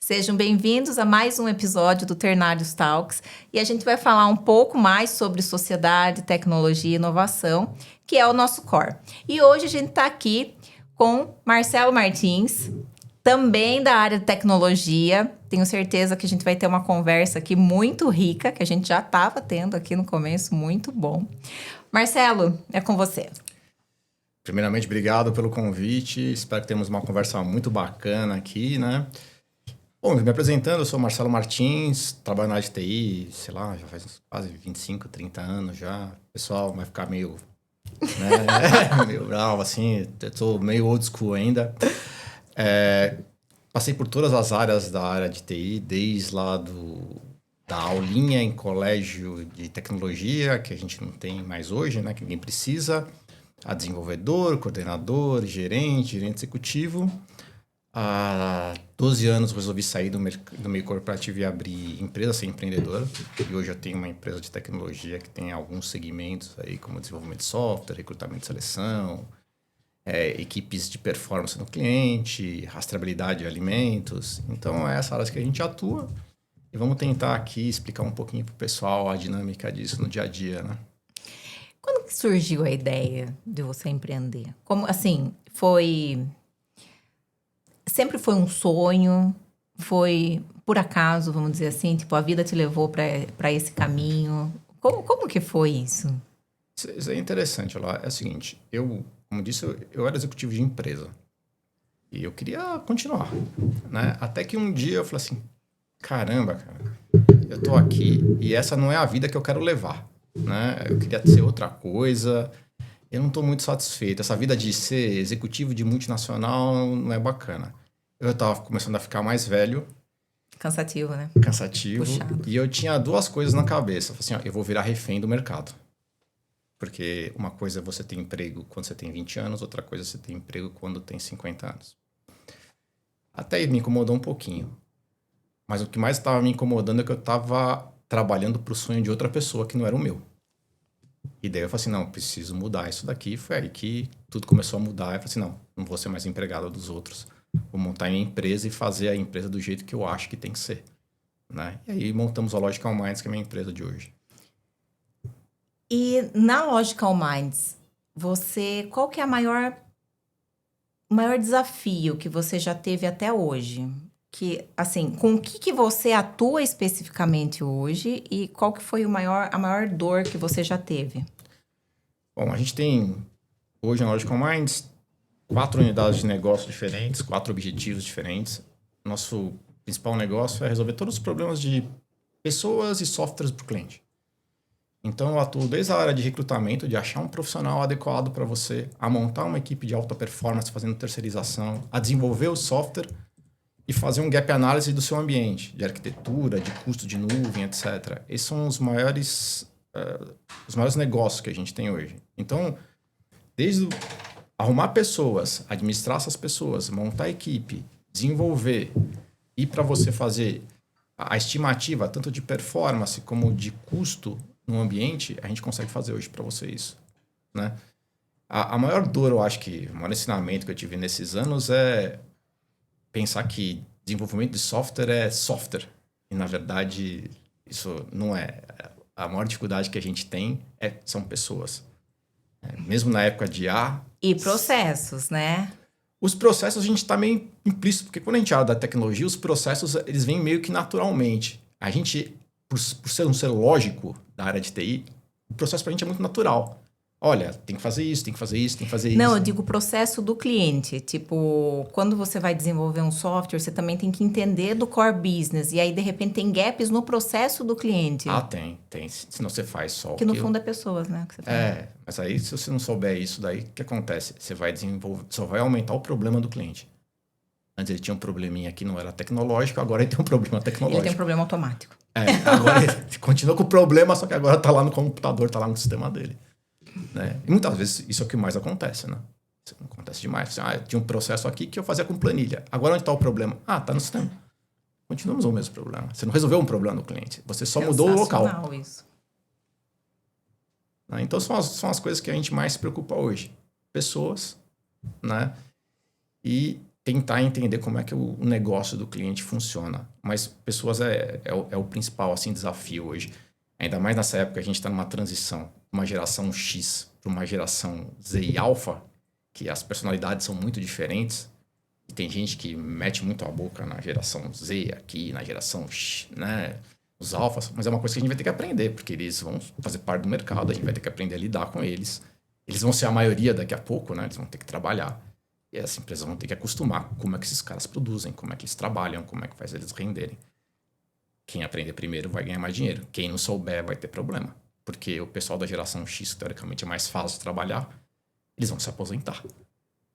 Sejam bem-vindos a mais um episódio do Ternários Talks e a gente vai falar um pouco mais sobre sociedade, tecnologia e inovação, que é o nosso core. E hoje a gente está aqui com Marcelo Martins, também da área de tecnologia. Tenho certeza que a gente vai ter uma conversa aqui muito rica, que a gente já estava tendo aqui no começo, muito bom. Marcelo, é com você. Primeiramente, obrigado pelo convite. Espero que tenhamos uma conversa muito bacana aqui, né? Bom, me apresentando, eu sou Marcelo Martins, trabalho na área de TI, sei lá, já faz quase 25, 30 anos já. O pessoal vai ficar meio, né, meio bravo, assim, eu tô meio old school ainda. Passei por todas as áreas da área de TI, desde lá da aulinha em colégio de tecnologia, que a gente não tem mais hoje, né, que ninguém precisa, a desenvolvedor, coordenador, gerente executivo. Há 12 anos resolvi sair do meio corporativo e abrir empresa, ser empreendedor. E hoje eu tenho uma empresa de tecnologia que tem alguns segmentos aí, como desenvolvimento de software, recrutamento e seleção, equipes de performance no cliente, rastreabilidade de alimentos. Então, é essa área que a gente atua. E vamos tentar aqui explicar um pouquinho para o pessoal a dinâmica disso no dia a dia, né? Quando que surgiu a ideia de você empreender? Como, assim, foi... Sempre foi um sonho? Foi por acaso, vamos dizer assim? Tipo, a vida te levou para esse caminho? Como que foi isso? Isso é interessante, lá. É o seguinte, como disse, eu era executivo de empresa. E eu queria continuar, né? Até que um dia eu falei assim, caramba, cara, eu tô aqui e essa não é a vida que eu quero levar, né? Eu queria ser outra coisa, eu não tô muito satisfeito. Essa vida de ser executivo de multinacional não é bacana. Eu tava começando a ficar mais velho, Cansativo, né? cansativo, Puxado. e eu tinha duas coisas na cabeça. Eu falei assim, ó, eu vou virar refém do mercado. Porque uma coisa é você ter emprego quando você tem 20 anos, outra coisa é você ter emprego quando tem 50 anos. Até aí me incomodou um pouquinho. Mas o que mais estava me incomodando é que eu estava trabalhando para o sonho de outra pessoa que não era o meu. E daí eu falei assim, não, preciso mudar isso daqui. Foi aí que tudo começou a mudar. Eu falei assim, não vou ser mais empregado dos outros. Vou montar minha empresa e fazer a empresa do jeito que eu acho que tem que ser. Né? E aí montamos a Logical Minds, que é a minha empresa de hoje. E na Logical Minds, qual que é o maior desafio que você já teve até hoje? Que, assim, com o que você atua especificamente hoje e qual que foi a maior dor que você já teve? Bom, a gente tem hoje na Logical Minds 4 unidades de negócio diferentes, 4 objetivos diferentes. Nosso principal negócio é resolver todos os problemas de pessoas e softwares para o cliente. Então, eu atuo desde a área de recrutamento, de achar um profissional adequado para você, a montar uma equipe de alta performance fazendo terceirização, a desenvolver o software e fazer um gap analysis do seu ambiente, de arquitetura, de custo de nuvem, etc. Esses são os maiores negócios que a gente tem hoje. Então, desde arrumar pessoas, administrar essas pessoas, montar a equipe, desenvolver e para você fazer a estimativa tanto de performance como de custo no ambiente, a gente consegue fazer hoje para você isso, né? A maior dor, eu acho que o maior ensinamento que eu tive nesses anos é pensar que desenvolvimento de software é software. E, na verdade, isso não é. A maior dificuldade que a gente tem são pessoas. Mesmo na época de E processos, né? Os processos a gente está meio implícito, porque quando a gente fala da tecnologia, os processos eles vêm meio que naturalmente. A gente, por ser um ser lógico da área de TI, o processo para a gente é muito natural. Olha, tem que fazer isso, tem que fazer isso, tem que fazer isso. Não, eu digo o processo do cliente. Tipo, quando você vai desenvolver um software, você também tem que entender do core business. E aí, de repente, tem gaps no processo do cliente. Tem. Senão você faz só que no fundo é pessoas, né? Que você fala. Mas aí se você não souber isso, daí o que acontece? Você vai desenvolver, só vai aumentar o problema do cliente. Antes ele tinha um probleminha que não era tecnológico, agora ele tem um problema tecnológico. Ele tem um problema automático. Agora ele continua com o problema, só que agora tá lá no computador, tá lá no sistema dele. Né? E muitas vezes isso é o que mais acontece, né? Isso acontece demais. Eu tinha um processo aqui que eu fazia com planilha. Agora onde está o problema? Tá no sistema. Continuamos o mesmo problema. Você não resolveu um problema do cliente. Você só mudou o local. Isso. Então são as coisas que a gente mais se preocupa hoje. Pessoas, né? E tentar entender como é que o negócio do cliente funciona. Mas pessoas é o principal assim, desafio hoje. Ainda mais nessa época, a gente está numa transição, uma geração X para uma geração Z e Alpha, que as personalidades são muito diferentes. E tem gente que mete muito a boca na geração Z aqui, na geração X, né? Os alfas, mas é uma coisa que a gente vai ter que aprender, porque eles vão fazer parte do mercado, a gente vai ter que aprender a lidar com eles. Eles vão ser a maioria daqui a pouco, né? Eles vão ter que trabalhar. E as empresas vão ter que acostumar com como é que esses caras produzem, como é que eles trabalham, como é que faz eles renderem. Quem aprender primeiro vai ganhar mais dinheiro. Quem não souber vai ter problema. Porque o pessoal da geração X, teoricamente, é mais fácil de trabalhar, eles vão se aposentar.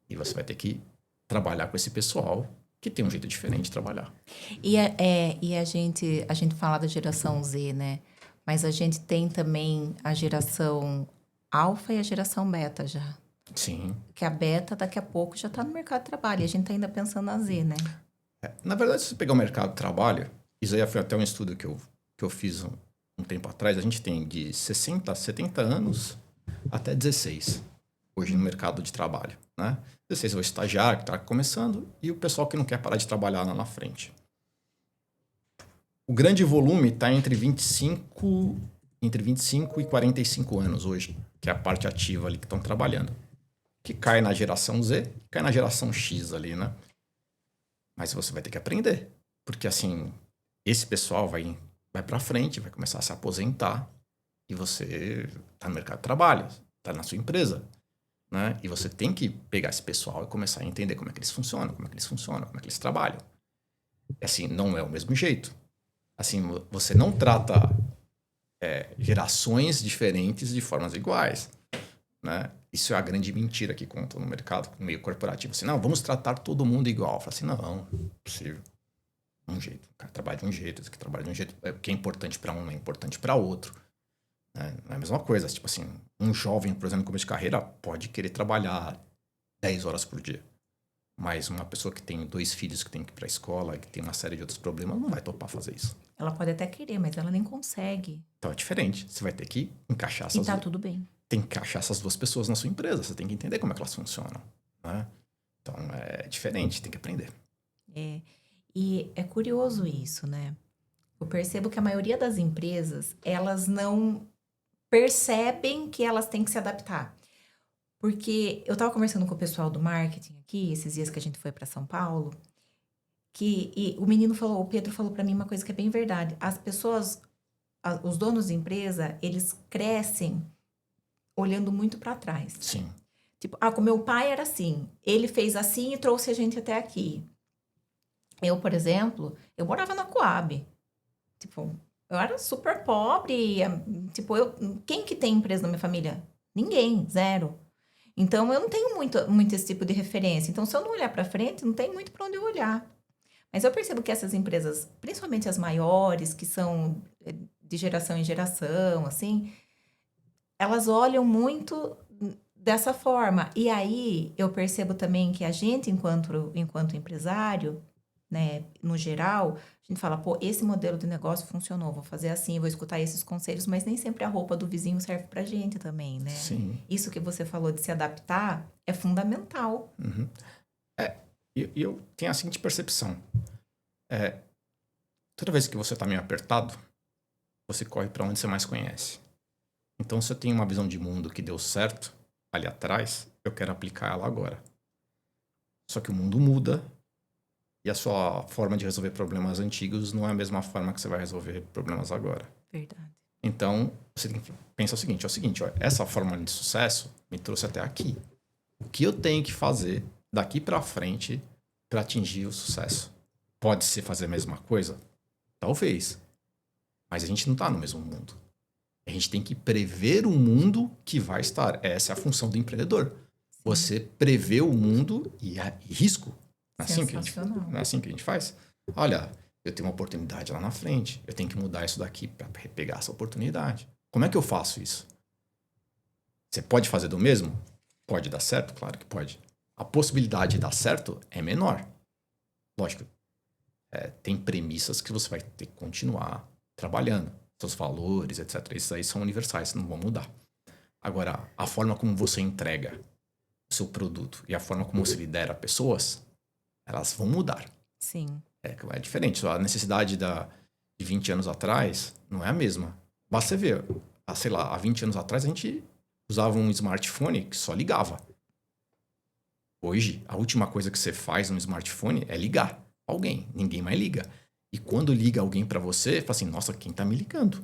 E você vai ter que trabalhar com esse pessoal que tem um jeito diferente de trabalhar. E a gente fala da geração Z, né? Mas a gente tem também a geração alfa e a geração beta já. Sim. Que a beta, daqui a pouco, já está no mercado de trabalho. E a gente está ainda pensando na Z, né? Na verdade, se você pegar o mercado de trabalho, isso aí foi até um estudo que eu fiz um tempo atrás, a gente tem de 60, 70 anos até 16, hoje no mercado de trabalho, né? 16 é o estagiário que está começando e o pessoal que não quer parar de trabalhar lá na frente. O grande volume está entre 25 e 45 anos hoje, que é a parte ativa ali que estão trabalhando. Que cai na geração Z, cai na geração X ali, né? Mas você vai ter que aprender. Porque, assim, esse pessoal vai para frente, vai começar a se aposentar e você está no mercado de trabalho, está na sua empresa, né? E você tem que pegar esse pessoal e começar a entender como é que eles funcionam, como é que eles trabalham. Assim, não é o mesmo jeito. Assim, você não trata gerações diferentes de formas iguais, né? Isso é a grande mentira que contam no mercado, no meio corporativo. Assim, não, vamos tratar todo mundo igual. Fala assim, não é possível. Um jeito. O cara trabalha de um jeito, esse que trabalha de um jeito. O que é importante para um não é importante para outro. Né? Não é a mesma coisa. Tipo assim, um jovem, por exemplo, no começo de carreira, pode querer trabalhar 10 horas por dia. Mas uma pessoa que tem 2 filhos que tem que ir para a escola, que tem uma série de outros problemas, não vai topar fazer isso. Ela pode até querer, mas ela nem consegue. Então é diferente. Você vai ter que encaixar E tá tudo bem. Tem que encaixar essas duas pessoas na sua empresa. Você tem que entender como é que elas funcionam. Né? Então é diferente, tem que aprender. E é curioso isso, né? Eu percebo que a maioria das empresas, elas não percebem que elas têm que se adaptar. Porque eu estava conversando com o pessoal do marketing aqui, esses dias que a gente foi para São Paulo, e o Pedro falou para mim uma coisa que é bem verdade. As pessoas, os donos de empresa, eles crescem olhando muito para trás. Sim. Tipo, com meu pai era assim, ele fez assim e trouxe a gente até aqui. Eu, por exemplo, eu morava na Coab. Tipo, eu era super pobre. Tipo, quem que tem empresa na minha família? Ninguém, zero. Então, eu não tenho muito esse tipo de referência. Então, se eu não olhar para frente, não tem muito para onde eu olhar. Mas eu percebo que essas empresas, principalmente as maiores, que são de geração em geração, assim, elas olham muito dessa forma. E aí, eu percebo também que a gente, enquanto empresário, né, no geral, a gente fala, pô, esse modelo de negócio funcionou, vou fazer assim, vou escutar esses conselhos, mas nem sempre a roupa do vizinho serve pra gente também, né? Sim. Isso que você falou de se adaptar é fundamental. Uhum. Eu tenho a seguinte percepção. Toda vez que você está meio apertado, você corre para onde você mais conhece. Então, se eu tenho uma visão de mundo que deu certo ali atrás, eu quero aplicar ela agora. Só que o mundo muda e a sua forma de resolver problemas antigos não é a mesma forma que você vai resolver problemas agora. Verdade. Então, você tem que pensar o seguinte, ó, essa fórmula de sucesso me trouxe até aqui. O que eu tenho que fazer daqui para frente para atingir o sucesso? Pode ser fazer a mesma coisa? Talvez. Mas a gente não está no mesmo mundo. A gente tem que prever o mundo que vai estar. Essa é a função do empreendedor. Sim. Você prevê o mundo e risco. Não é assim que a gente faz? Olha, eu tenho uma oportunidade lá na frente. Eu tenho que mudar isso daqui para pegar essa oportunidade. Como é que eu faço isso? Você pode fazer do mesmo? Pode dar certo? Claro que pode. A possibilidade de dar certo é menor. Lógico. Tem premissas que você vai ter que continuar trabalhando. Seus valores, etc. Esses aí são universais, não vão mudar. Agora, a forma como você entrega o seu produto e a forma como você lidera pessoas, elas vão mudar. Sim. É diferente. A necessidade de 20 anos atrás não é a mesma. Basta você ver, sei lá, há 20 anos atrás a gente usava um smartphone que só ligava. Hoje, a última coisa que você faz no smartphone é ligar alguém. Ninguém mais liga. E quando liga alguém pra você, fala assim, nossa, quem tá me ligando?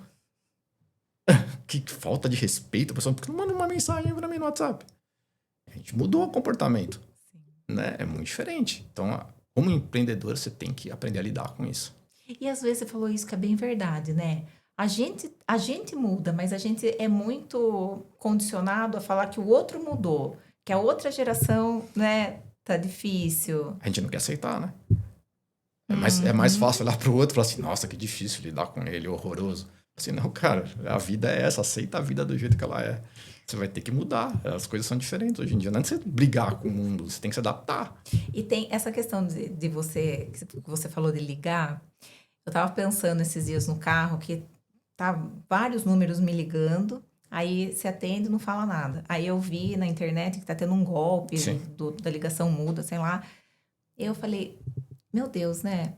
Que falta de respeito, pessoal, porque não manda uma mensagem pra mim no WhatsApp. A gente mudou o comportamento. Sim. Né? É muito diferente. Então, como empreendedor, você tem que aprender a lidar com isso. E às vezes você falou isso que é bem verdade, né? A gente muda, mas a gente é muito condicionado a falar que o outro mudou, que a outra geração, né, tá difícil. A gente não quer aceitar, né? É mais fácil olhar pro outro e falar assim, nossa, que difícil lidar com ele, horroroso. Assim, não, cara, a vida é essa, aceita a vida do jeito que ela é. Você vai ter que mudar, as coisas são diferentes hoje em dia. Não é você brigar com o mundo, você tem que se adaptar. E tem essa questão de você, que você falou de ligar. Eu tava pensando esses dias no carro que tá vários números me ligando, aí você atende e não fala nada. Aí eu vi na internet que tá tendo um golpe Sim. da ligação muda, sei lá. Eu falei, meu Deus, né?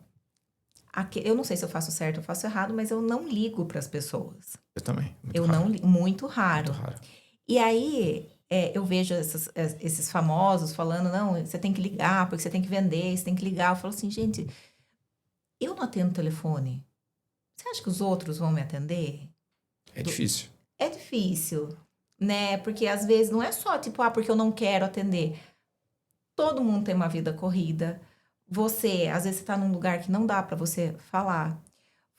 Eu não sei se eu faço certo ou faço errado, mas eu não ligo para as pessoas. Eu também. Eu não ligo, muito raro. Muito raro. E aí eu vejo esses famosos falando, não, você tem que ligar, porque você tem que vender, você tem que ligar. Eu falo assim, gente, eu não atendo telefone. Você acha que os outros vão me atender? É difícil. É difícil, né? Porque às vezes não é só tipo, porque eu não quero atender. Todo mundo tem uma vida corrida. Você, às vezes, você tá num lugar que não dá para você falar.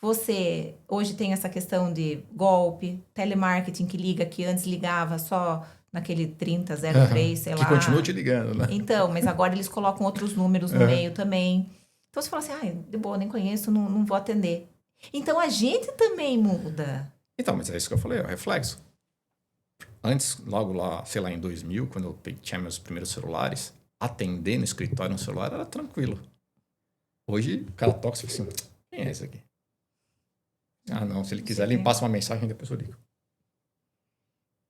Você, hoje tem essa questão de golpe, telemarketing que liga, que antes ligava só naquele 3003, sei lá. Que continua te ligando, né? Então, mas agora eles colocam outros números no meio também. Então você fala assim, de boa, nem conheço, não vou atender. Então a gente também muda. Então, mas é isso que eu falei, é o reflexo. Antes, logo lá, sei lá, em 2000, quando eu tinha meus primeiros celulares, atender no escritório no celular era tranquilo. Hoje, o cara toca e fala assim, quem é esse aqui? Ah, não, se ele quiser, ele passa uma mensagem e depois eu ligo.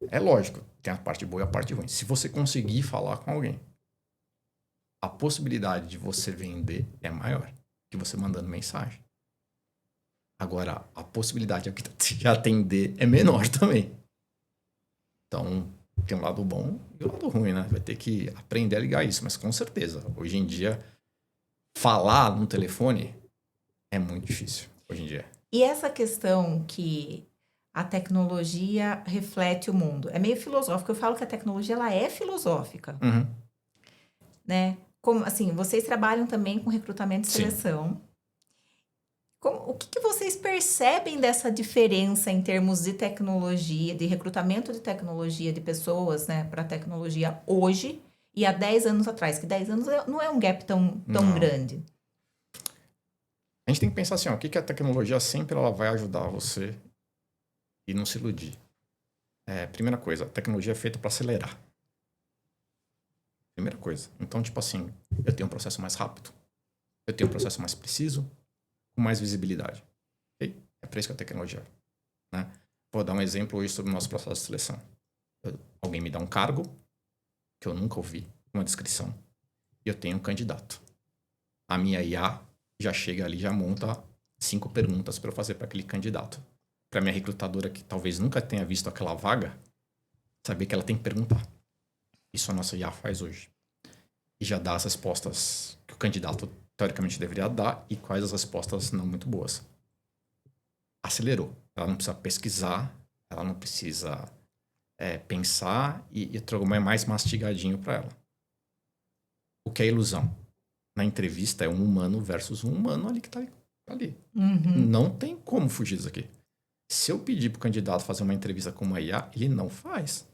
É lógico, tem a parte boa e a parte ruim. Se você conseguir falar com alguém, a possibilidade de você vender é maior que você mandando mensagem. Agora, a possibilidade de atender é menor também. Então, tem um lado bom e um lado ruim, né? Vai ter que aprender a ligar isso, mas com certeza. Hoje em dia, falar no telefone é muito difícil, hoje em dia. E essa questão que a tecnologia reflete o mundo, é meio filosófico. Eu falo que a tecnologia, ela é filosófica, né? Como, assim, vocês trabalham também com recrutamento e seleção. O que vocês percebem dessa diferença em termos de tecnologia, de recrutamento de tecnologia de pessoas, né, para tecnologia hoje e há 10 anos atrás? Que 10 anos não é um gap tão grande. A gente tem que pensar assim, ó, o que a tecnologia sempre ela vai ajudar você e não se iludir. Primeira coisa, a tecnologia é feita para acelerar. Primeira coisa. Então, tipo assim, eu tenho um processo mais rápido, eu tenho um processo mais preciso, com mais visibilidade. Okay? É para isso que a tecnologia é. Né? Vou dar um exemplo hoje sobre o nosso processo de seleção. Alguém me dá um cargo que eu nunca ouvi, uma descrição, e eu tenho um candidato. A minha IA já chega ali, já monta 5 perguntas para eu fazer para aquele candidato. Para minha recrutadora que talvez nunca tenha visto aquela vaga, saber que ela tem que perguntar. Isso a nossa IA faz hoje. E já dá as respostas que o candidato teoricamente deveria dar e quais as respostas não muito boas. Acelerou. Ela não precisa pesquisar, ela não precisa pensar e é mais mastigadinho para ela. O que é ilusão? Na entrevista é um humano versus um humano ali que tá ali. Não tem como fugir disso aqui. Se eu pedir pro candidato fazer uma entrevista com uma IA, ele não faz.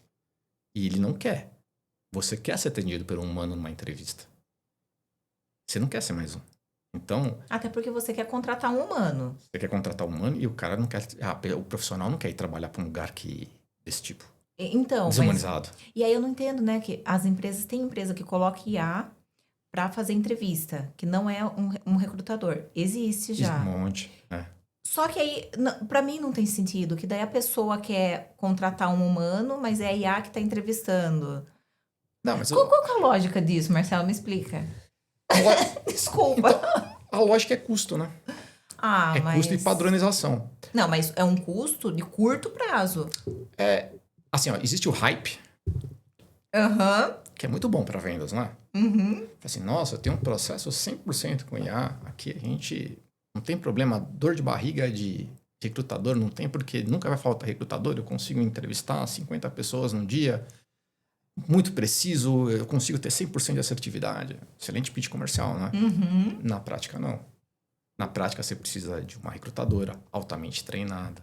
E ele não quer. Você quer ser atendido por um humano numa entrevista. Você não quer ser mais um. Então... Até porque você quer contratar um humano. Você quer contratar um humano e o cara não quer... o profissional não quer ir trabalhar para um lugar desse tipo. Então... Desumanizado. E aí eu não entendo, né? Que as empresas... Tem empresa que coloca IA para fazer entrevista. Que não é um recrutador. Existe já. Um monte, Só que aí, para mim não tem sentido. Que daí a pessoa quer contratar um humano, mas é a IA que tá entrevistando. Não, mas Qual que é a lógica disso, Marcelo? Me explica. Desculpa. Então, a lógica é custo, né? Ah, mas... Custo e padronização. Não, mas é um custo de curto prazo. Assim, ó, existe o hype, Aham. que é muito bom para vendas, não é? Uhum. Assim, nossa, eu tenho um processo 100% com IA. Aqui a gente não tem problema, dor de barriga de recrutador, não tem, porque nunca vai faltar recrutador. Eu consigo entrevistar 50 pessoas num dia, muito preciso, eu consigo ter 100% de assertividade. Excelente pitch comercial, né? Uhum. Na prática, não. Na prática, você precisa de uma recrutadora altamente treinada,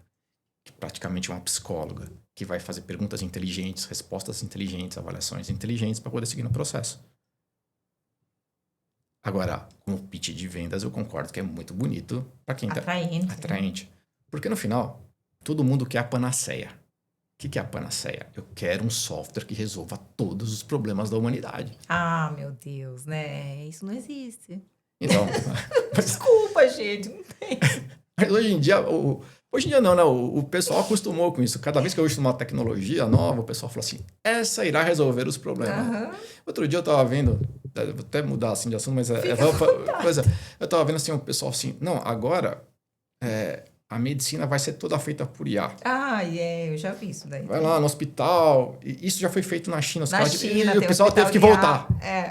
que praticamente é uma psicóloga, que vai fazer perguntas inteligentes, respostas inteligentes, avaliações inteligentes para poder seguir no processo. Agora, com o pitch de vendas, eu concordo que é muito bonito para quem está atraente. Porque no final, todo mundo quer a panaceia. O que é a panaceia? Eu quero um software que resolva todos os problemas da humanidade. Ah, meu Deus, né? Isso não existe. Então, Desculpa, gente, não tem. mas hoje em dia não, né? O pessoal acostumou com isso. Cada vez que eu uso uma tecnologia nova, o pessoal fala assim, essa irá resolver os problemas. Aham. Outro dia eu tava vendo, vou até mudar assim de assunto, mas eu tava vendo assim, o pessoal assim, não, agora a medicina vai ser toda feita por IA. Ah, eu já vi isso daí. Vai lá no hospital, e isso já foi feito na China. Na China, e o pessoal teve que voltar.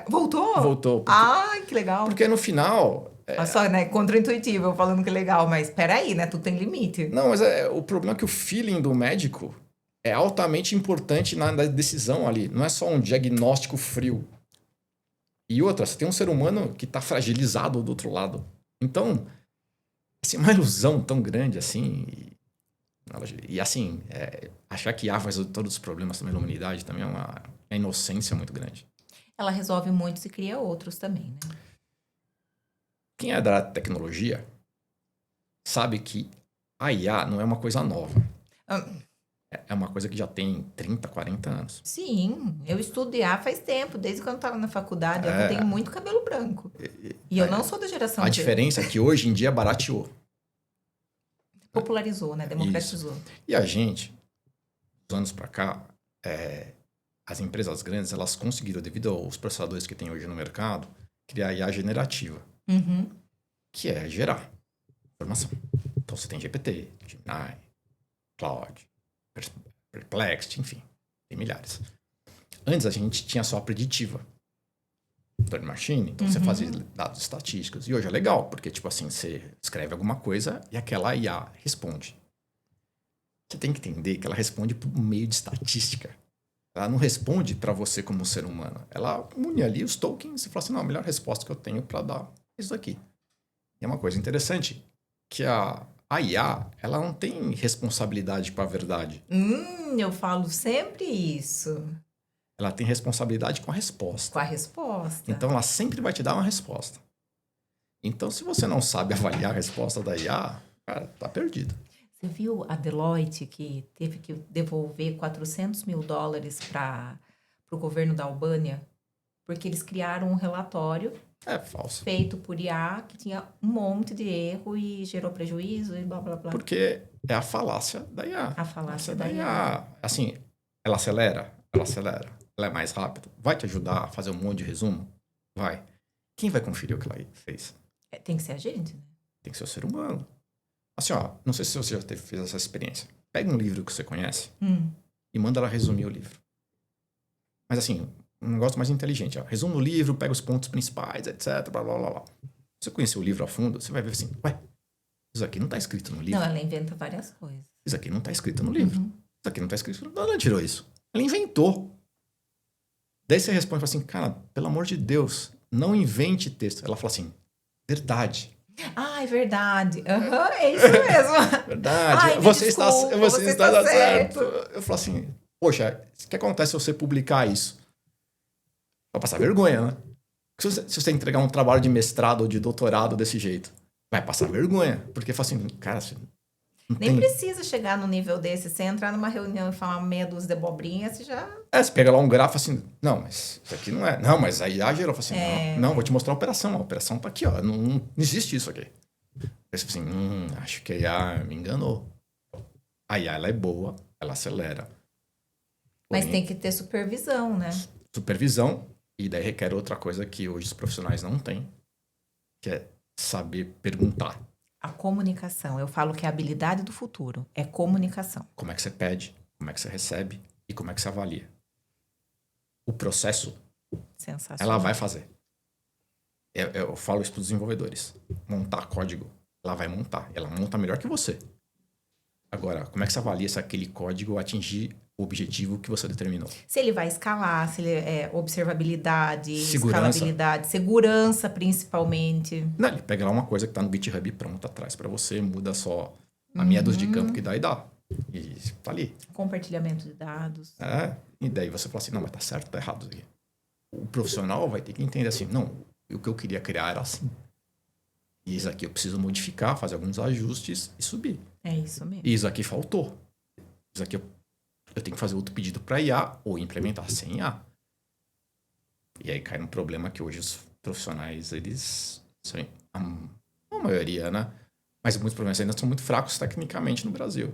Voltou? Voltou. Ai, que legal. Porque no final... Olha só, né? Contra-intuitivo, eu falando que é legal, mas peraí, né? Tudo tem limite. Não, mas o problema é que o feeling do médico é altamente importante na decisão ali. Não é só um diagnóstico frio. E outra, você tem um ser humano que está fragilizado do outro lado. Então, assim, uma ilusão tão grande assim. E assim, achar que IA vai resolver todos os problemas também da humanidade também é uma inocência muito grande. Ela resolve muitos e cria outros também, né? Quem é da tecnologia sabe que a IA não é uma coisa nova. É uma coisa que já tem 30, 40 anos. Sim, eu estudo IA faz tempo, desde quando eu estava na faculdade. Eu tenho muito cabelo branco. E eu não sou da geração A diferença é que hoje em dia barateou. Popularizou, né? Democratizou. Isso. E a gente, dos anos para cá, as empresas grandes, elas conseguiram, devido aos processadores que tem hoje no mercado, criar IA generativa. Uhum. Que é gerar informação. Então você tem GPT, Gemini, Claude, Perplexity, enfim, tem milhares. Antes a gente tinha só a preditiva. Learning Machine, então você fazia dados estatísticos. E hoje é legal, porque tipo assim, você escreve alguma coisa e aquela IA responde. Você tem que entender que ela responde por meio de estatística. Ela não responde para você como ser humano. Ela une ali os tokens e fala assim, não, a melhor resposta que eu tenho para dar é isso aqui. E é uma coisa interessante, que a IA, ela não tem responsabilidade com a verdade. Eu falo sempre isso. Ela tem responsabilidade com a resposta. Com a resposta. Então, ela sempre vai te dar uma resposta. Então, se você não sabe avaliar a resposta da IA, cara, tá perdido. Você viu a Deloitte que teve que devolver $400 mil para o governo da Albânia? Porque eles criaram um relatório falso. feito por IA que tinha um monte de erro e gerou prejuízo e blá, blá, blá. Porque é a falácia da IA. A falácia da IA. Assim, ela acelera. Ela é mais rápida. Vai te ajudar a fazer um monte de resumo? Vai. Quem vai conferir o que ela fez? Tem que ser a gente, né? Tem que ser o ser humano. Assim, ó, não sei se você já fez essa experiência. Pega um livro que você conhece e manda ela resumir o livro. Mas assim, um negócio mais inteligente. Ó. Resume o livro, pega os pontos principais, etc. Blá, blá, blá, blá. Se você conhecer o livro a fundo, você vai ver assim, ué, isso aqui não está escrito no livro. Não, ela inventa várias coisas. Isso aqui não está escrito no livro. Isso aqui não está escrito no livro. Ela tirou isso. Ela inventou. Daí você responde assim, cara, pelo amor de Deus, não invente texto. Ela fala assim, verdade. Ah, é verdade. É isso mesmo. Verdade. Ai, você desculpa, está certo. Eu falo assim, poxa, o que acontece se você publicar isso? Vai passar vergonha, né? Se você entregar um trabalho de mestrado ou de doutorado desse jeito, vai passar vergonha. Porque fala assim, cara, você nem precisa chegar no nível desse. Você entrar numa reunião e falar meia dúzia de abobrinha, você já... você pega lá um grafo assim, não, mas isso aqui não é. Não, mas a IA gerou, assim, não, vou te mostrar a operação. A operação tá aqui, ó. Não existe isso aqui. Eu pensei assim, acho que a IA me enganou. A IA, ela é boa, ela acelera. Mas tem que ter supervisão, né? Supervisão E daí requer outra coisa que hoje os profissionais não têm, que é saber perguntar. A comunicação. Eu falo que é a habilidade do futuro. É comunicação. Como é que você pede, como é que você recebe e como é que você avalia. O processo, Sensacional. ela vai fazer. Eu falo isso para os desenvolvedores. Montar código, ela vai montar. Ela monta melhor que você. Agora, como é que você avalia se aquele código atingir o objetivo que você determinou? Se ele vai escalar, se ele é observabilidade, Segurança. escalabilidade, segurança principalmente. Não, ele pega lá uma coisa que está no GitHub pronta atrás para você, muda só a meia dúzia de campo que dá e dá. E tá ali. Compartilhamento de dados. E daí você fala assim, não, mas tá certo, tá errado. O profissional vai ter que entender assim, não, o que eu queria criar era assim. E isso aqui eu preciso modificar, fazer alguns ajustes e subir. É isso mesmo. E isso aqui faltou. Isso aqui eu tenho que fazer outro pedido para IA ou implementar sem IA. E aí cai no problema que hoje os profissionais, eles são a maioria, né? Mas muitos profissionais ainda são muito fracos tecnicamente no Brasil.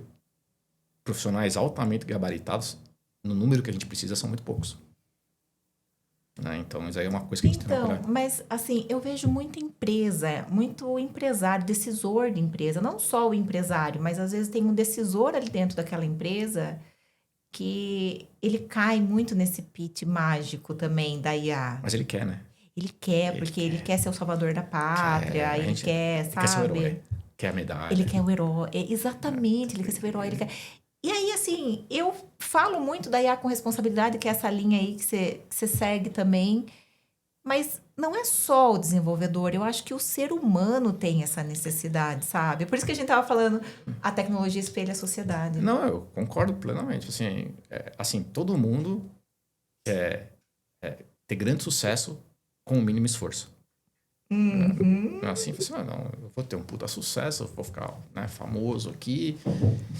Profissionais altamente gabaritados, no número que a gente precisa, são muito poucos. Né? Então, isso aí é uma coisa que a gente tem que procurar. Mas assim, eu vejo muita empresa, muito empresário, decisor de empresa. Não só o empresário, mas às vezes tem um decisor ali dentro daquela empresa que ele cai muito nesse pitch mágico também da IA. Mas ele quer, né? Ele quer, porque ele quer ser o salvador da pátria, ele quer, Ele quer ser o sabe? herói, quer a medalha. Ele quer o herói, exatamente, ele quer ser o herói, ele quer... E aí, assim, eu falo muito da IA com responsabilidade, que é essa linha aí que você segue também, mas não é só o desenvolvedor, eu acho que o ser humano tem essa necessidade, sabe? Por isso que a gente tava falando, a tecnologia espelha a sociedade. Não, eu concordo plenamente. Assim, todo mundo quer ter grande sucesso com o mínimo esforço. Assim, não, eu vou ter um puta sucesso, eu vou ficar, né, famoso aqui.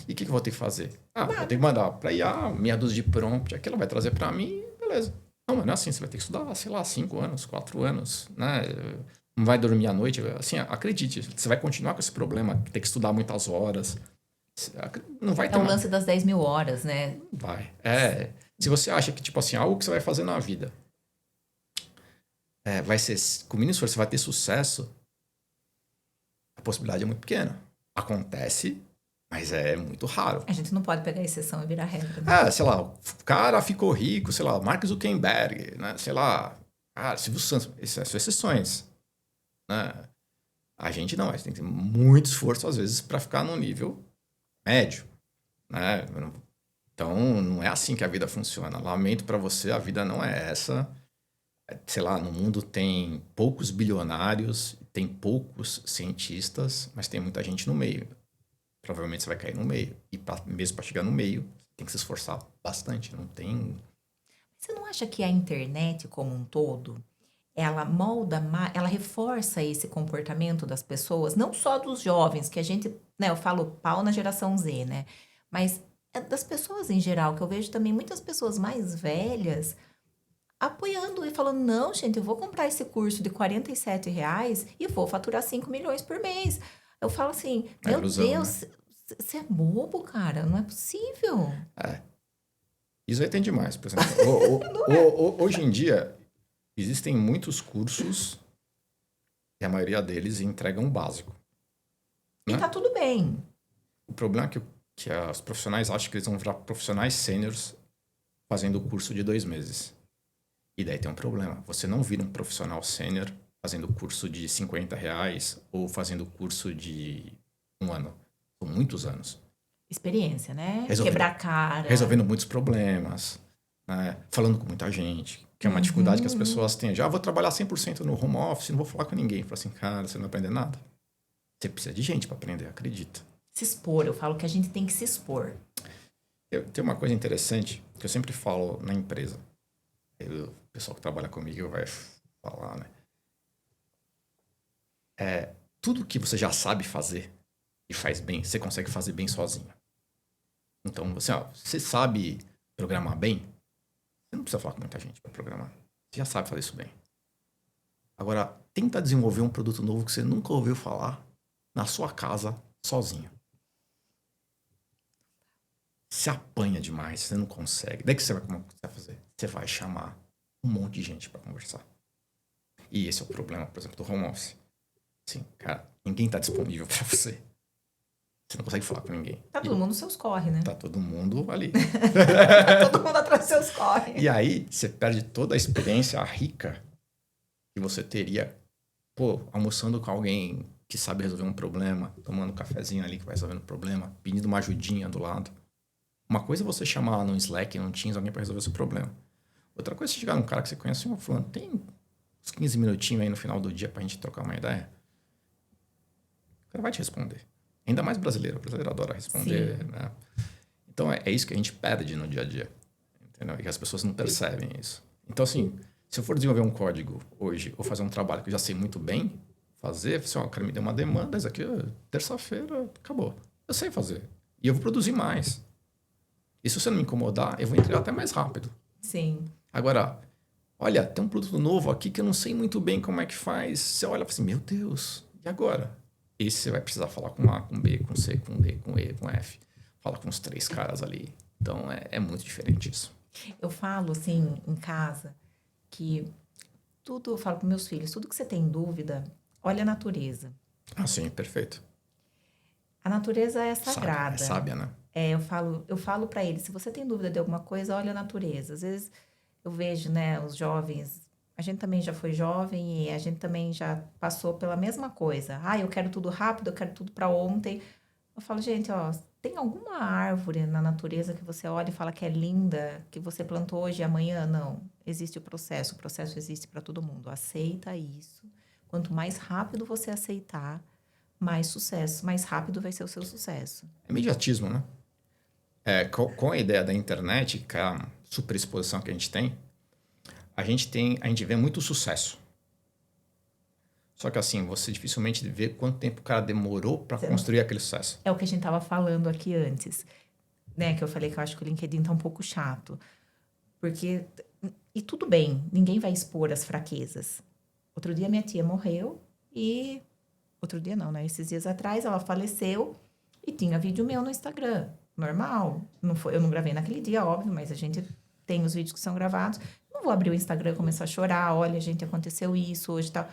E o que eu vou ter que fazer? Vou ter que mandar pra IA, meia dúzia de prompt, aquilo vai trazer pra mim, beleza. Não, mas não é assim, você vai ter que estudar, sei lá, 5 anos, 4 anos, né? Não vai dormir à noite. Assim, acredite, você vai continuar com esse problema, ter que estudar muitas horas. Não vai ter É o lance das 10 mil horas, né? Vai. Se você acha que, tipo assim, algo que você vai fazer na vida vai ser, com o mínimo esforço, você vai ter sucesso, a possibilidade é muito pequena. Acontece, mas é muito raro. A gente não pode pegar exceção e virar regra. Né? Sei lá, o cara ficou rico, sei lá, Mark Zuckerberg, né? Sei lá, Silvio Santos, essas são exceções. Né? A gente não, a gente tem que ter muito esforço, às vezes, para ficar no nível médio. Né? Então, não é assim que a vida funciona. Lamento para você, a vida não é essa. Sei lá, no mundo tem poucos bilionários, tem poucos cientistas, mas tem muita gente no meio. Provavelmente você vai cair no meio. E mesmo para chegar no meio, tem que se esforçar bastante. Não tem... Você não acha que a internet como um todo, ela molda, ela reforça esse comportamento das pessoas, não só dos jovens, que a gente, né, eu falo pau na geração Z, né? Mas das pessoas em geral, que eu vejo também muitas pessoas mais velhas apoiando e falando, não, gente, eu vou comprar esse curso de R$ 47 e vou faturar 5 milhões por mês. Eu falo assim, meu ilusão, Deus, né? você é bobo, cara, não é possível. Isso aí tem demais, por exemplo. Hoje em dia, existem muitos cursos e a maioria deles entregam o básico. E né? tá tudo bem. O problema é que os profissionais acham que eles vão virar profissionais sêniors fazendo o curso de 2 meses. E daí tem um problema. Você não vira um profissional sênior fazendo curso de R$ 50 ou fazendo curso de 1 ano. São muitos anos. Experiência, né? Quebrar a cara. Resolvendo muitos problemas, né? Falando com muita gente, que é uma dificuldade que as pessoas têm. Já vou trabalhar 100% no home office, não vou falar com ninguém. Fala assim, cara, você não vai aprender nada. Você precisa de gente para aprender, acredita. Se expor, eu falo que a gente tem que se expor. Tem uma coisa interessante que eu sempre falo na empresa. O pessoal que trabalha comigo vai falar, né? Tudo que você já sabe fazer e faz bem, você consegue fazer bem sozinho. Então, você sabe programar bem, você não precisa falar com muita gente para programar. Você já sabe fazer isso bem. Agora, tenta desenvolver um produto novo que você nunca ouviu falar na sua casa, sozinho. Você apanha demais, você não consegue. Daí que você vai fazer? Você vai chamar um monte de gente para conversar. E esse é o problema, por exemplo, do home office. Assim, cara, ninguém tá disponível para você. Você não consegue falar com ninguém. Tá todo mundo nos seus corre, né? Tá todo mundo ali. Tá todo mundo atrás dos seus corre. E aí, você perde toda a experiência rica que você teria, almoçando com alguém que sabe resolver um problema, tomando um cafezinho ali que vai resolvendo um problema, pedindo uma ajudinha do lado. Uma coisa é você chamar no Slack, no Teams, alguém para resolver o seu problema. Outra coisa é você chegar num cara que você conhece e falando, tem uns 15 minutinhos aí no final do dia pra gente trocar uma ideia. O cara vai te responder. Ainda mais brasileiro. O brasileiro adora responder, né? Então, é isso que a gente perde no dia a dia. Entendeu? E as pessoas não percebem isso. Então, assim, se eu for desenvolver um código hoje ou fazer um trabalho que eu já sei muito bem fazer, assim, o cara me deu uma demanda, isso aqui, terça-feira, acabou. Eu sei fazer. E eu vou produzir mais. E se você não me incomodar, eu vou entregar até mais rápido. Sim. Agora, olha, tem um produto novo aqui que eu não sei muito bem como é que faz. Você olha e fala assim, meu Deus, e agora? Esse você vai precisar falar com A, com B, com C, com D, com E, com F. Fala com os 3 caras ali. Então, é muito diferente isso. Eu falo, assim, em casa, que eu falo para meus filhos, tudo que você tem dúvida, olha a natureza. Ah, sim, perfeito. A natureza é sagrada. É sábia, né? Eu falo para eles, se você tem dúvida de alguma coisa, olha a natureza. Às vezes eu vejo, né, os jovens, a gente também já foi jovem e a gente também já passou pela mesma coisa. Eu quero tudo rápido, eu quero tudo para ontem. Eu falo, gente, tem alguma árvore na natureza que você olha e fala que é linda, que você plantou hoje e amanhã? Não. Existe o processo existe para todo mundo. Aceita isso. Quanto mais rápido você aceitar, mais sucesso, mais rápido vai ser o seu sucesso. É imediatismo, né? Com a ideia da internet, que é a superexposição que a gente tem, a gente vê muito sucesso. Só que assim, você dificilmente vê quanto tempo o cara demorou para construir aquele sucesso. É o que a gente estava falando aqui antes, né? Que eu falei que eu acho que o LinkedIn tá um pouco chato. Porque, e tudo bem, ninguém vai expor as fraquezas. Outro dia minha tia morreu e... Outro dia não, né? Esses dias atrás ela faleceu e tinha vídeo meu no Instagram. Normal. Eu não gravei naquele dia, óbvio, mas a gente tem os vídeos que são gravados. Não vou abrir o Instagram e começar a chorar. Olha, gente, aconteceu isso hoje e tal.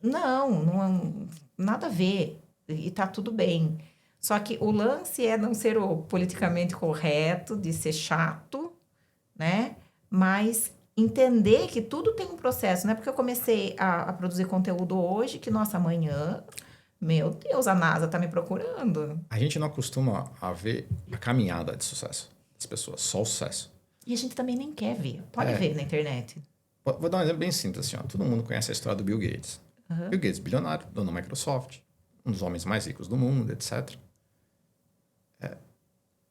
Não, nada a ver. E tá tudo bem. Só que o lance é não ser o politicamente correto, de ser chato, né? Mas entender que tudo tem um processo. Não é porque eu comecei a produzir conteúdo hoje que, nossa, amanhã, meu Deus, a NASA tá me procurando. A gente não acostuma a ver a caminhada de sucesso das pessoas, só o sucesso. E a gente também nem quer ver. Pode ver na internet. Vou dar um exemplo bem simples. Assim, todo mundo conhece a história do Bill Gates. Uhum. Bill Gates, bilionário, dono da Microsoft, um dos homens mais ricos do mundo, etc.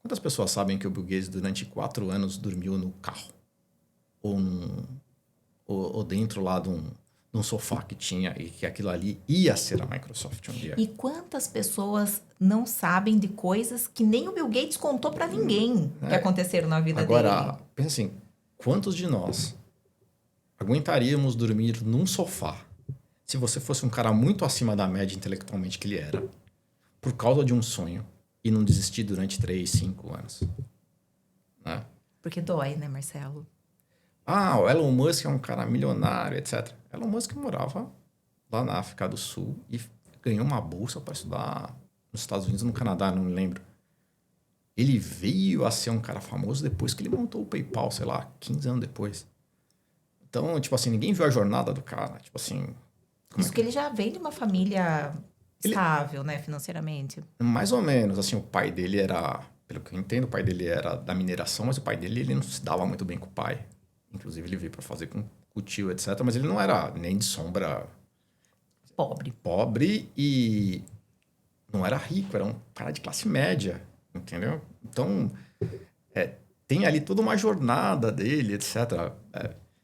Quantas pessoas sabem que o Bill Gates, durante 4 anos, dormiu no carro? Ou dentro lá de um sofá que tinha, e que aquilo ali ia ser a Microsoft um dia? E quantas pessoas não sabem de coisas que nem o Bill Gates contou para ninguém que aconteceram na vida dele? Agora, pensa assim, quantos de nós aguentaríamos dormir num sofá se você fosse um cara muito acima da média intelectualmente que ele era, por causa de um sonho, e não desistir durante 3, 5 anos? Né? Porque dói, né, Marcelo? O Elon Musk é um cara milionário, etc. Elon Musk morava lá na África do Sul e ganhou uma bolsa para estudar nos Estados Unidos, no Canadá, não me lembro. Ele veio a ser um cara famoso depois que ele montou o PayPal, sei lá, 15 anos depois. Então, tipo assim, ninguém viu a jornada do cara. Tipo assim... Isso que ele já vem de uma família estável, né, financeiramente. Mais ou menos. Assim, o pai dele era... Pelo que eu entendo, o pai dele era da mineração, mas o pai dele, ele não se dava muito bem com o pai. Inclusive, ele veio para fazer com o tio, etc. Mas ele não era nem de sombra... Pobre e não era rico. Era um cara de classe média, entendeu? Então, tem ali toda uma jornada dele, etc.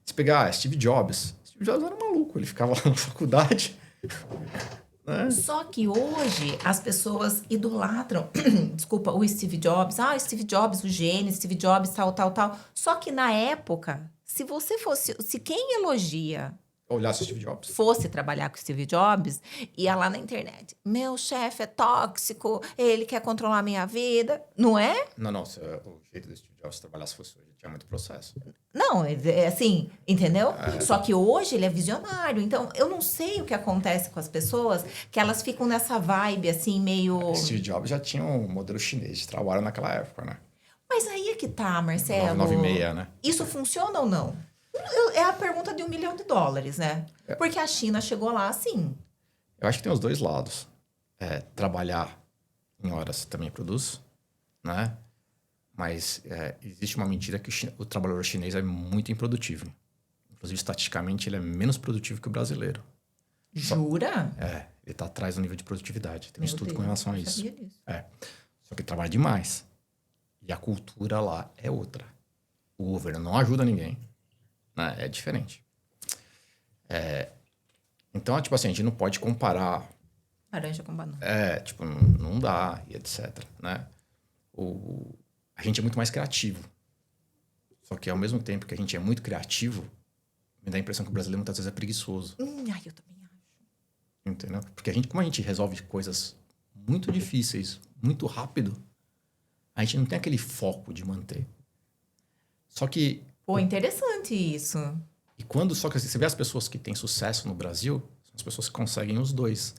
Se pegar Steve Jobs era um maluco. Ele ficava lá na faculdade... né? Só que hoje as pessoas idolatram, desculpa, o Steve Jobs. Steve Jobs, o gênio, Steve Jobs, tal. Só que na época, se quem elogia Olhasse o Steve Jobs. fosse trabalhar com o Steve Jobs, ia lá na internet. Meu chefe é tóxico, ele quer controlar a minha vida. Não é? Não, o jeito do Steve Jobs trabalhasse fosse hoje, tinha muito processo. Não, é assim, entendeu? Só que hoje ele é visionário. Então, eu não sei o que acontece com as pessoas, que elas ficam nessa vibe, assim, meio... Steve Jobs já tinha um modelo chinês de trabalho naquela época, né? Mas aí é que tá, Marcelo. 996, né? Isso funciona ou não? É a pergunta de $1 milhão, né? Porque a China chegou lá assim. Eu acho que tem os dois lados. Trabalhar em horas você também produz, né? Mas existe uma mentira que o trabalhador chinês é muito improdutivo. Inclusive, estatisticamente, ele é menos produtivo que o brasileiro. Jura? Ele está atrás do nível de produtividade. Tem um Meu estudo Deus, com relação a não isso. sabia disso. Só que ele trabalha demais. E a cultura lá é outra. O governo não ajuda ninguém. Né? É diferente. Então, tipo assim, a gente não pode comparar. Laranja com banana. Tipo, não dá, e etc. Né? A gente é muito mais criativo. Só que ao mesmo tempo que a gente é muito criativo, me dá a impressão que o brasileiro muitas vezes é preguiçoso. Ai, eu também acho. Entendeu? Porque como a gente resolve coisas muito difíceis, muito rápido, a gente não tem aquele foco de manter. Só que... Pô, interessante isso. Só que você vê as pessoas que têm sucesso no Brasil, são as pessoas que conseguem os dois.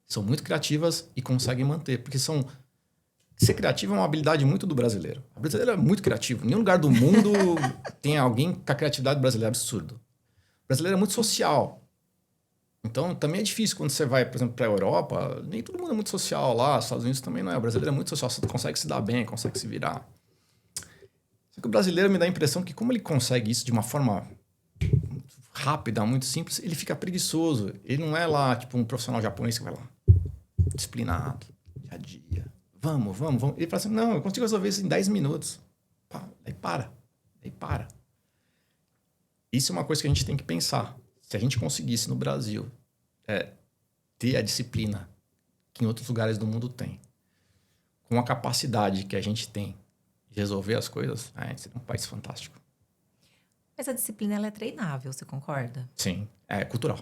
São muito criativas e conseguem manter. Porque ser criativo é uma habilidade muito do brasileiro. O brasileiro é muito criativo. Em nenhum lugar do mundo tem alguém com a criatividade brasileira absurdo. O brasileiro é muito social. Então, também é difícil quando você vai, por exemplo, para a Europa. Nem todo mundo é muito social lá. Os Estados Unidos também não é. O brasileiro é muito social. Você consegue se dar bem, consegue se virar. Só que o brasileiro me dá a impressão que como ele consegue isso de uma forma rápida, muito simples, ele fica preguiçoso. Ele não é lá, tipo, um profissional japonês que vai lá, disciplinado, dia a dia. Vamos. Ele fala assim, não, eu consigo resolver isso em 10 minutos. Daí para. Isso é uma coisa que a gente tem que pensar. Se a gente conseguisse no Brasil ter a disciplina que em outros lugares do mundo tem, com a capacidade que a gente tem de resolver as coisas, a gente seria um país fantástico. Mas a disciplina, ela é treinável, você concorda? Sim, é cultural.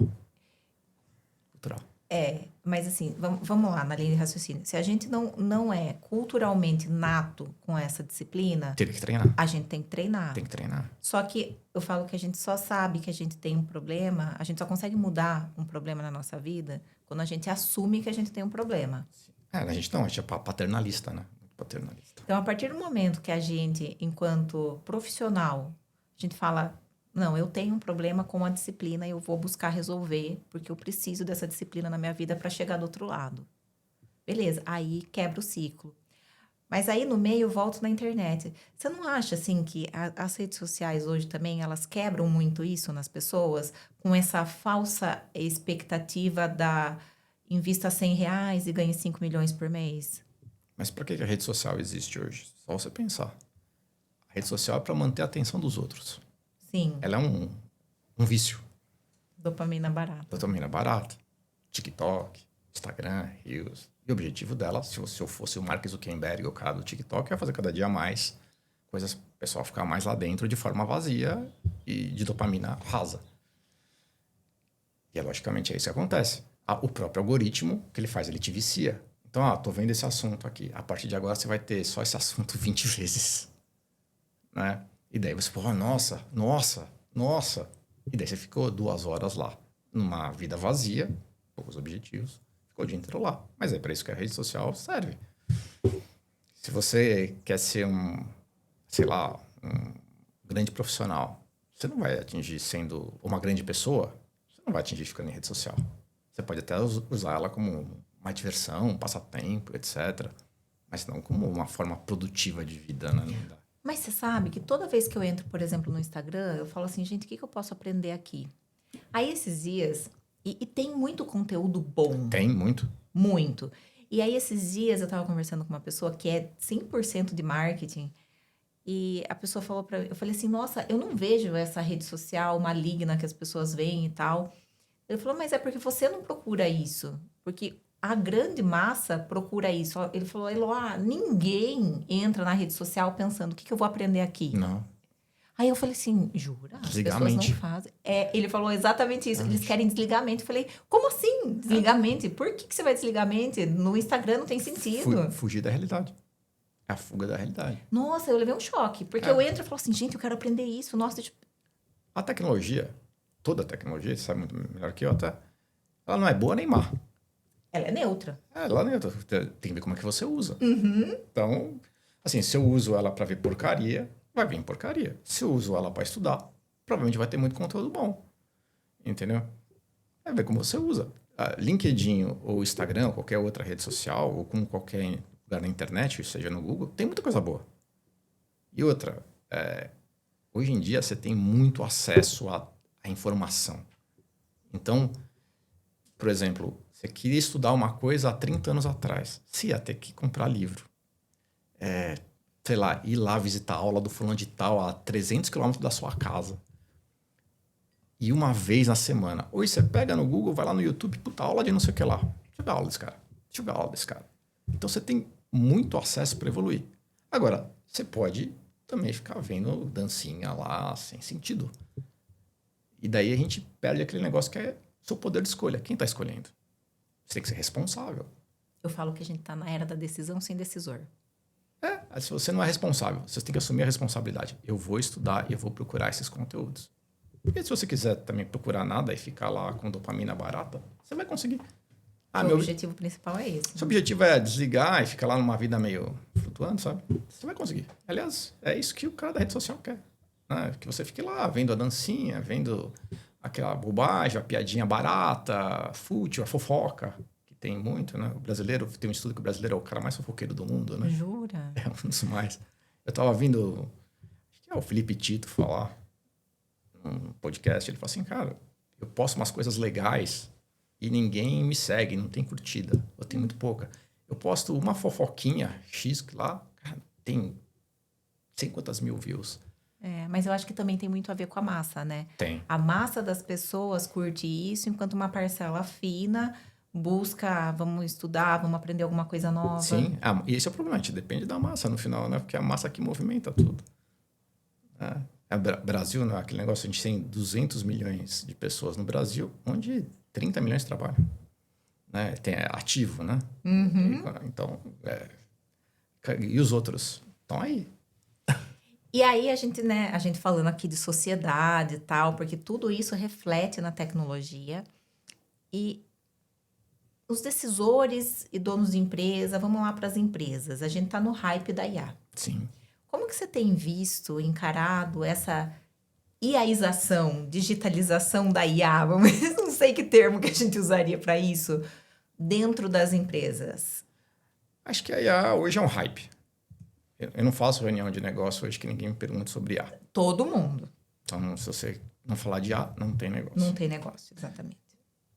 Mas assim, vamos lá na linha de raciocínio. Se a gente não é culturalmente nato com essa disciplina... Teria que treinar. A gente tem que treinar. Tem que treinar. Só que eu falo que a gente só sabe que a gente tem um problema, a gente só consegue mudar um problema na nossa vida quando a gente assume que a gente tem um problema. A gente é paternalista, né? Muito paternalista. Então, a partir do momento que a gente, enquanto profissional, a gente fala, não, eu tenho um problema com a disciplina e eu vou buscar resolver, porque eu preciso dessa disciplina na minha vida para chegar do outro lado. Beleza, aí quebra o ciclo. Mas aí no meio eu volto na internet. Você não acha assim que as redes sociais hoje também elas quebram muito isso nas pessoas com essa falsa expectativa da invista R$100 e ganhe 5 milhões por mês? Mas para que a rede social existe hoje? Só você pensar. A rede social é para manter a atenção dos outros. Sim. Ela é um vício. Dopamina barata. Dopamina barata. TikTok, Instagram, Reels. E o objetivo dela, se eu fosse o Mark Zuckerberg, o cara do TikTok, ia fazer cada dia mais coisas, o pessoal ficar mais lá dentro de forma vazia e de dopamina rasa. E, logicamente, é isso que acontece. O próprio algoritmo, o que ele faz? Ele te vicia. Então, tô vendo esse assunto aqui. A partir de agora, você vai ter só esse assunto 20 vezes. Né? E daí você fala, nossa. E daí você ficou 2 horas lá, numa vida vazia, poucos objetivos. Ficou o dia inteiro lá. Mas é para isso que a rede social serve. Se você quer ser um grande profissional, você não vai atingir sendo uma grande pessoa, você não vai atingir ficando em rede social. Você pode até usar ela como uma diversão, um passatempo, etc. Mas não como uma forma produtiva de vida, né? Mas você sabe que toda vez que eu entro, por exemplo, no Instagram, eu falo assim, gente, o que eu posso aprender aqui? Aí esses dias... E tem muito conteúdo bom. Tem muito. Muito. E aí, esses dias, eu estava conversando com uma pessoa que é 100% de marketing. E a pessoa falou para mim... Eu falei assim, nossa, eu não vejo essa rede social maligna que as pessoas veem e tal. Ele falou, mas é porque você não procura isso. Porque a grande massa procura isso. Ele falou, Eloá, ninguém entra na rede social pensando, o que eu vou aprender aqui? Não. Aí eu falei assim, jura? Desligar As pessoas a mente. não fazem. Ele falou exatamente isso. Eles querem desligar a mente. Eu falei, como assim desligar a mente? Por que você vai desligar a mente? No Instagram não tem sentido. Fugir da realidade. É a fuga da realidade. Nossa, eu levei um choque. Porque eu entro e falo assim, gente, eu quero aprender isso. Nossa, deixa... A tecnologia, toda a tecnologia, você sabe muito melhor que eu até, ela não é boa nem má. Ela é neutra. Ela nem tem que ver como é que você usa. Uhum. Então, assim, se eu uso ela para ver porcaria, vai vir porcaria. Se eu uso ela para estudar, provavelmente vai ter muito conteúdo bom. Entendeu? É ver como você usa. LinkedIn ou Instagram, ou qualquer outra rede social, ou com qualquer lugar na internet, seja no Google, tem muita coisa boa. E outra, hoje em dia você tem muito acesso à informação. Então, por exemplo, você queria estudar uma coisa há 30 anos atrás, você ia ter que comprar livro. Sei lá, ir lá visitar a aula do fulano de tal a 300 quilômetros da sua casa. E uma vez na semana. Hoje você pega no Google, vai lá no YouTube, puta, aula de não sei o que lá. Deixa eu ver a aula desse cara. Deixa eu ver a aula desse cara. Então você tem muito acesso para evoluir. Agora, você pode também ficar vendo dancinha lá sem sentido. E daí a gente perde aquele negócio que é seu poder de escolha. Quem está escolhendo? Você tem que ser responsável. Eu falo que a gente tá na era da decisão sem decisor. Se você não é responsável, você tem que assumir a responsabilidade. Eu vou estudar e eu vou procurar esses conteúdos. Porque se você quiser também procurar nada e ficar lá com dopamina barata, você vai conseguir. Meu objetivo principal é esse. Seu objetivo é desligar e ficar lá numa vida meio flutuando, sabe? Você vai conseguir. Aliás, é isso que o cara da rede social quer. Né? Que você fique lá vendo a dancinha, vendo aquela bobagem, a piadinha barata, fútil, a fofoca, que tem muito, né? O brasileiro, tem um estudo que o brasileiro é o cara mais fofoqueiro do mundo, né? Jura? É um dos mais. Eu tava ouvindo, acho que é o Felipe Tito falar num podcast, ele falou assim, cara, eu posto umas coisas legais e ninguém me segue, não tem curtida, eu tenho muito pouca. Eu posto uma fofoquinha X lá, cara, tem sei quantas mil views. Mas eu acho que também tem muito a ver com a massa, né? Tem. A massa das pessoas curte isso, enquanto uma parcela fina busca, vamos estudar, vamos aprender alguma coisa nova. Sim, e esse é o problema, a gente depende da massa no final, né? Porque é a massa que movimenta tudo. Brasil, né? Aquele negócio, a gente tem 200 milhões de pessoas no Brasil, onde 30 milhões trabalham. Né? É ativo, né? Uhum. Então, e os outros estão aí. E aí a gente falando aqui de sociedade e tal, porque tudo isso reflete na tecnologia. E os decisores e donos de empresa, vamos lá para as empresas. A gente está no hype da IA. Sim. Como que você tem visto, encarado essa IAização, digitalização da IA? Não sei que termo que a gente usaria para isso, dentro das empresas. Acho que a IA hoje é um hype. Eu não faço reunião de negócio hoje que ninguém me pergunte sobre IA. Todo mundo. Então, se você não falar de IA, não tem negócio. Não tem negócio, exatamente.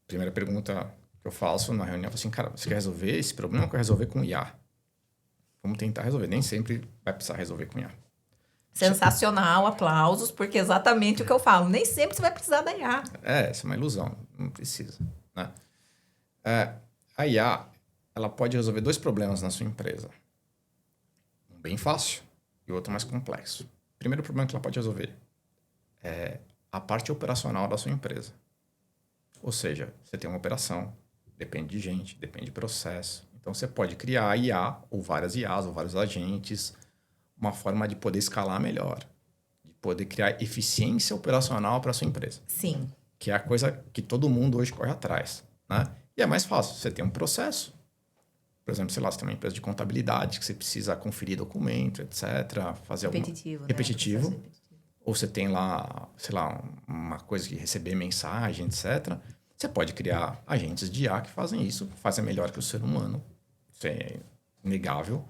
Primeira pergunta que eu faço na reunião é assim, cara, você quer resolver esse problema ou quer resolver com IA? Vamos tentar resolver. Nem sempre vai precisar resolver com IA. Sensacional, aplausos, porque é exatamente o que eu falo. Nem sempre você vai precisar da IA. Essa é uma ilusão. Não precisa. Né? A IA, ela pode resolver 2 problemas na sua empresa. Um bem fácil e o outro mais complexo. O primeiro problema que ela pode resolver é a parte operacional da sua empresa. Ou seja, você tem uma operação, depende de gente, depende de processo. Então, você pode criar IA, ou várias IAs, ou vários agentes, uma forma de poder escalar melhor, de poder criar eficiência operacional para a sua empresa. Sim. Que é a coisa que todo mundo hoje corre atrás. Né? E é mais fácil, você tem um processo. Por exemplo, sei lá, você tem uma empresa de contabilidade, que você precisa conferir documento, etc. Fazer Repetitivo, repetitivo. né? Ou você tem lá, sei lá, uma coisa que receber mensagem, etc. Você pode criar agentes de IA que fazem isso, fazem melhor que o ser humano. Isso é inegável.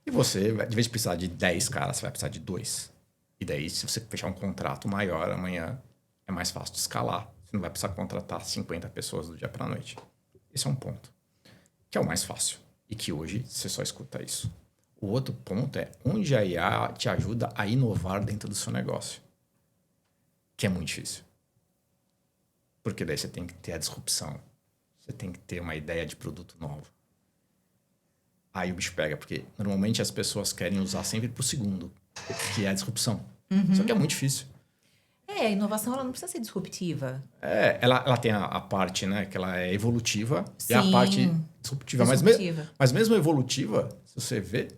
E você, de vez de precisar de 10 caras, você vai precisar de 2. E daí, se você fechar um contrato maior amanhã, é mais fácil de escalar. Você não vai precisar contratar 50 pessoas do dia para a noite. Esse é um ponto. Que é o mais fácil. E que hoje você só escuta isso. O outro ponto é onde a IA te ajuda a inovar dentro do seu negócio. Que é muito difícil. Porque daí você tem que ter a disrupção. Você tem que ter uma ideia de produto novo. Aí o bicho pega, porque normalmente as pessoas querem usar sempre pro segundo, que é a disrupção. Só que é muito difícil. A inovação ela não precisa ser disruptiva. Ela tem a parte, né, que ela é evolutiva. Sim, e a parte disruptiva. Mas mesmo evolutiva, se você vê,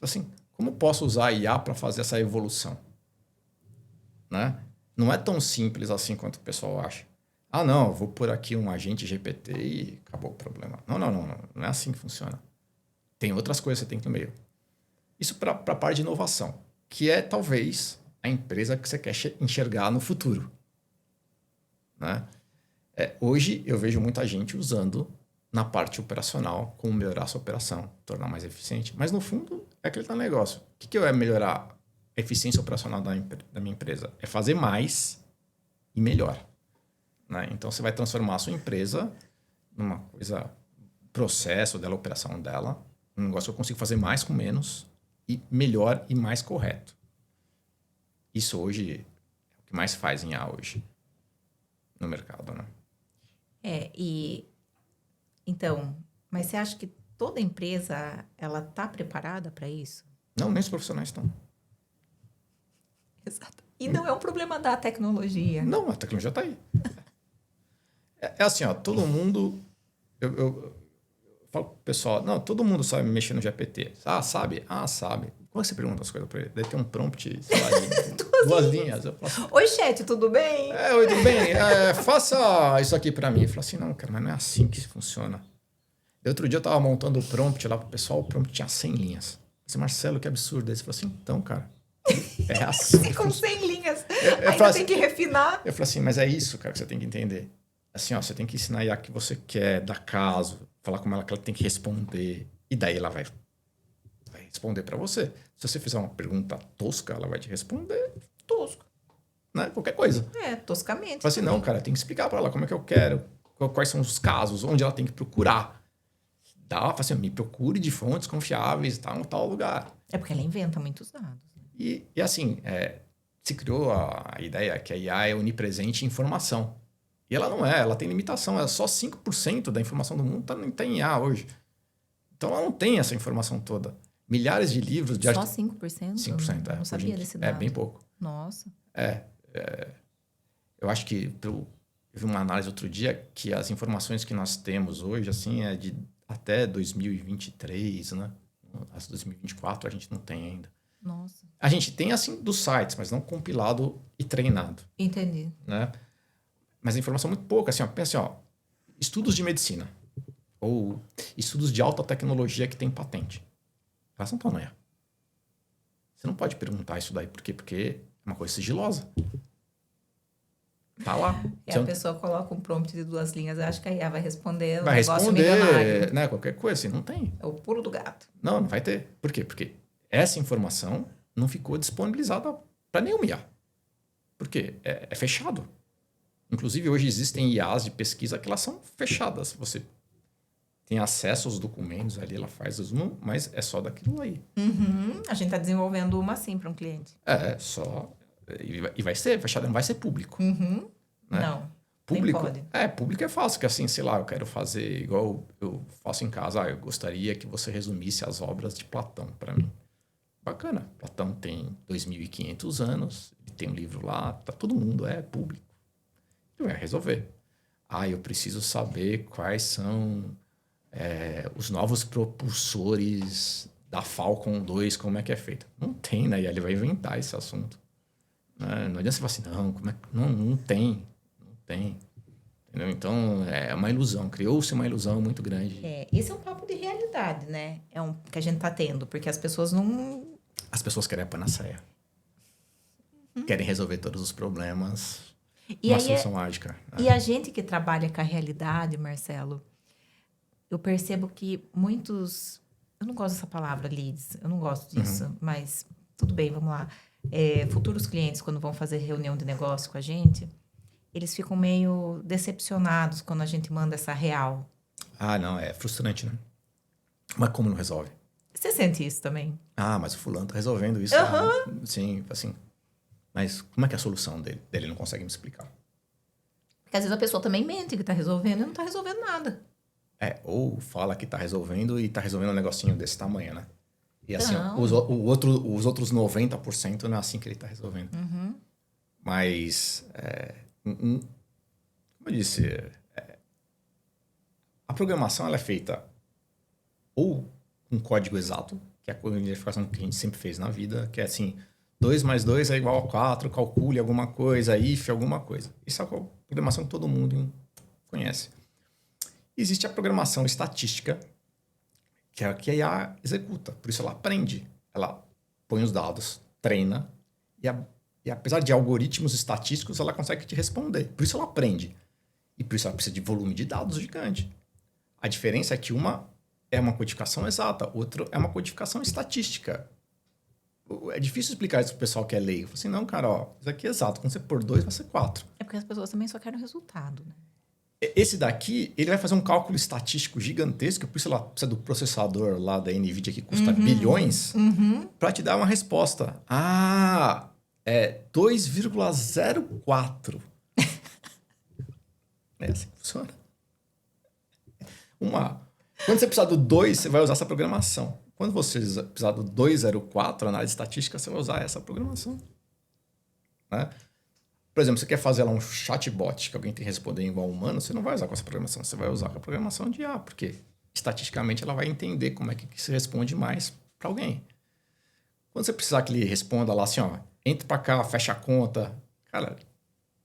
Assim, como posso usar a IA para fazer essa evolução? Né? Não é tão simples assim quanto o pessoal acha. Ah, não, eu vou pôr aqui um agente GPT e acabou o problema. Não, não, não, não. Não é assim que funciona. Tem outras coisas que você tem que ir no meio. Isso para a parte de inovação, que é talvez a empresa que você quer enxergar no futuro. Né? Hoje eu vejo muita gente usando na parte operacional como melhorar a sua operação, tornar mais eficiente. Mas no fundo é aquele tal negócio. O que é melhorar a eficiência operacional da minha empresa? É fazer mais e melhor. Né? Então você vai transformar a sua empresa numa coisa, processo dela, operação dela, um negócio que eu consigo fazer mais com menos e melhor e mais correto. Isso hoje é o que mais faz em IA hoje no mercado, né? Então, mas você acha que toda empresa, ela tá preparada para isso? Não, nem os profissionais estão. Exato. E não é um problema da tecnologia. Não, a tecnologia está aí. É assim, ó, todo mundo... Eu falo pro pessoal, não, todo mundo sabe mexer no GPT. Ah, sabe? Ah, sabe. Como você pergunta as coisas para ele? Deve ter um prompt, sei lá, de duas linhas. Eu falo assim, Oi, chat, tudo bem? oi, tudo bem? Faça isso aqui para mim. Eu falo assim, não, cara, mas não é assim que funciona. E outro dia eu tava montando o prompt lá pro pessoal, o prompt tinha 100 linhas. Eu disse, Marcelo, que absurdo. Aí você falou assim, então, cara, é assim. Você com 100 linhas, eu ainda assim, tem que refinar. Eu falei assim, mas é isso, cara, que você tem que entender. Assim, ó, você tem que ensinar a IA que você quer, dar caso, falar com ela que ela tem que responder. E daí ela vai responder para você. Se você fizer uma pergunta tosca, ela vai te responder tosco. Né? Qualquer coisa. Toscamente. Fala assim, não, cara, tem que explicar para ela como é que eu quero, quais são os casos, onde ela tem que procurar. Fala assim, me procure de fontes confiáveis, tá, em tal lugar. É porque ela inventa muitos dados. E assim, se criou a ideia que a IA é onipresente em informação. E ela não é, ela tem limitação. Só 5% da informação do mundo tá em IA hoje. Então ela não tem essa informação toda. Milhares de livros de... Só 5%? 5%, Não sabia desse dado. É bem pouco. Nossa. Eu acho que eu vi uma análise outro dia que as informações que nós temos hoje, assim, é de até 2023, né? As 2024 a gente não tem ainda. Nossa. A gente tem, assim, dos sites, mas não compilado e treinado. Entendi. Né? Mas a informação é muito pouca. Assim, ó, pensa, ó, estudos de medicina ou estudos de alta tecnologia que tem patente. Elas não estão na IA. Você não pode perguntar isso daí. Por quê? Porque é uma coisa sigilosa. Tá lá. E a pessoa coloca um prompt de 2 linhas, acha que a IA vai responder vai negócio responder, milionário. Né? Qualquer coisa assim, não tem. É o pulo do gato. Não vai ter. Por quê? Porque essa informação não ficou disponibilizada para nenhuma IA. Por quê? É fechado. Inclusive, hoje existem IAs de pesquisa que elas são fechadas. Você tem acesso aos documentos ali, ela faz o zoom, mas é só daquilo aí. Uhum. A gente está desenvolvendo uma assim para um cliente. Só... E vai ser fechado, não vai ser público. Uhum. Né? Não, público, nem pode. Público é fácil, que assim, sei lá, eu quero fazer igual eu faço em casa. Eu gostaria que você resumisse as obras de Platão para mim. Bacana. Platão tem 2.500 anos, ele tem um livro lá, tá, todo mundo é público. Ele vai resolver. Eu preciso saber quais são os novos propulsores da Falcon 2, como é que é feito. Não tem, né? E ele vai inventar esse assunto. Não adianta você falar assim, não tem. Não tem. Entendeu? Então, é uma ilusão. Criou-se uma ilusão muito grande. Esse é um papo de realidade, né? É um que a gente tá tendo, porque as pessoas não... As pessoas querem a panaceia. Querem resolver todos os problemas. Uma solução mágica. E a gente que trabalha com a realidade, Marcelo, eu percebo que muitos... Eu não gosto dessa palavra, leads. Eu não gosto disso, mas tudo bem, vamos lá. Futuros clientes, quando vão fazer reunião de negócio com a gente, eles ficam meio decepcionados quando a gente manda essa real. Não, é frustrante, né? Mas como não resolve? Você sente isso também? Mas o fulano tá resolvendo isso. Lá, né? Sim, assim. Mas como é que é a solução dele? Ele não consegue me explicar. Porque às vezes a pessoa também mente que tá resolvendo e não tá resolvendo nada. Ou fala que tá resolvendo e tá resolvendo um negocinho desse tamanho, né? E assim, os outros 90% não é assim que ele tá resolvendo. Mas, como eu disse, a programação ela é feita ou um código exato, que é a codificação que a gente sempre fez na vida, que é assim, 2 mais 2 é igual a 4, calcule alguma coisa, if alguma coisa. Isso é a programação que todo mundo conhece. Existe a programação estatística, que é a que a IA executa. Por isso ela aprende. Ela põe os dados, treina, e apesar de algoritmos estatísticos, ela consegue te responder. Por isso ela aprende. E por isso ela precisa de volume de dados gigante. A diferença é que uma é uma codificação exata, outra é uma codificação estatística. É difícil explicar isso pro pessoal que é leigo. Assim, não, cara, ó, isso aqui é exato. Quando você pôr 2, vai ser 4. É porque as pessoas também só querem o resultado, né? Esse daqui, ele vai fazer um cálculo estatístico gigantesco, por isso ela precisa do processador lá da NVIDIA que custa bilhões, para te dar uma resposta. Ah, é 2,04. É assim que funciona. Quando você precisar do 2, você vai usar essa programação. Quando você precisar do 204, análise estatística, você vai usar essa programação. Né? Por exemplo, você quer fazer lá um chatbot que alguém tem que responder igual humano, você não vai usar com essa programação, você vai usar com a programação de IA, porque estatisticamente ela vai entender como é que se responde mais para alguém. Quando você precisar que ele responda lá assim, ó, entra para cá, fecha a conta, cara,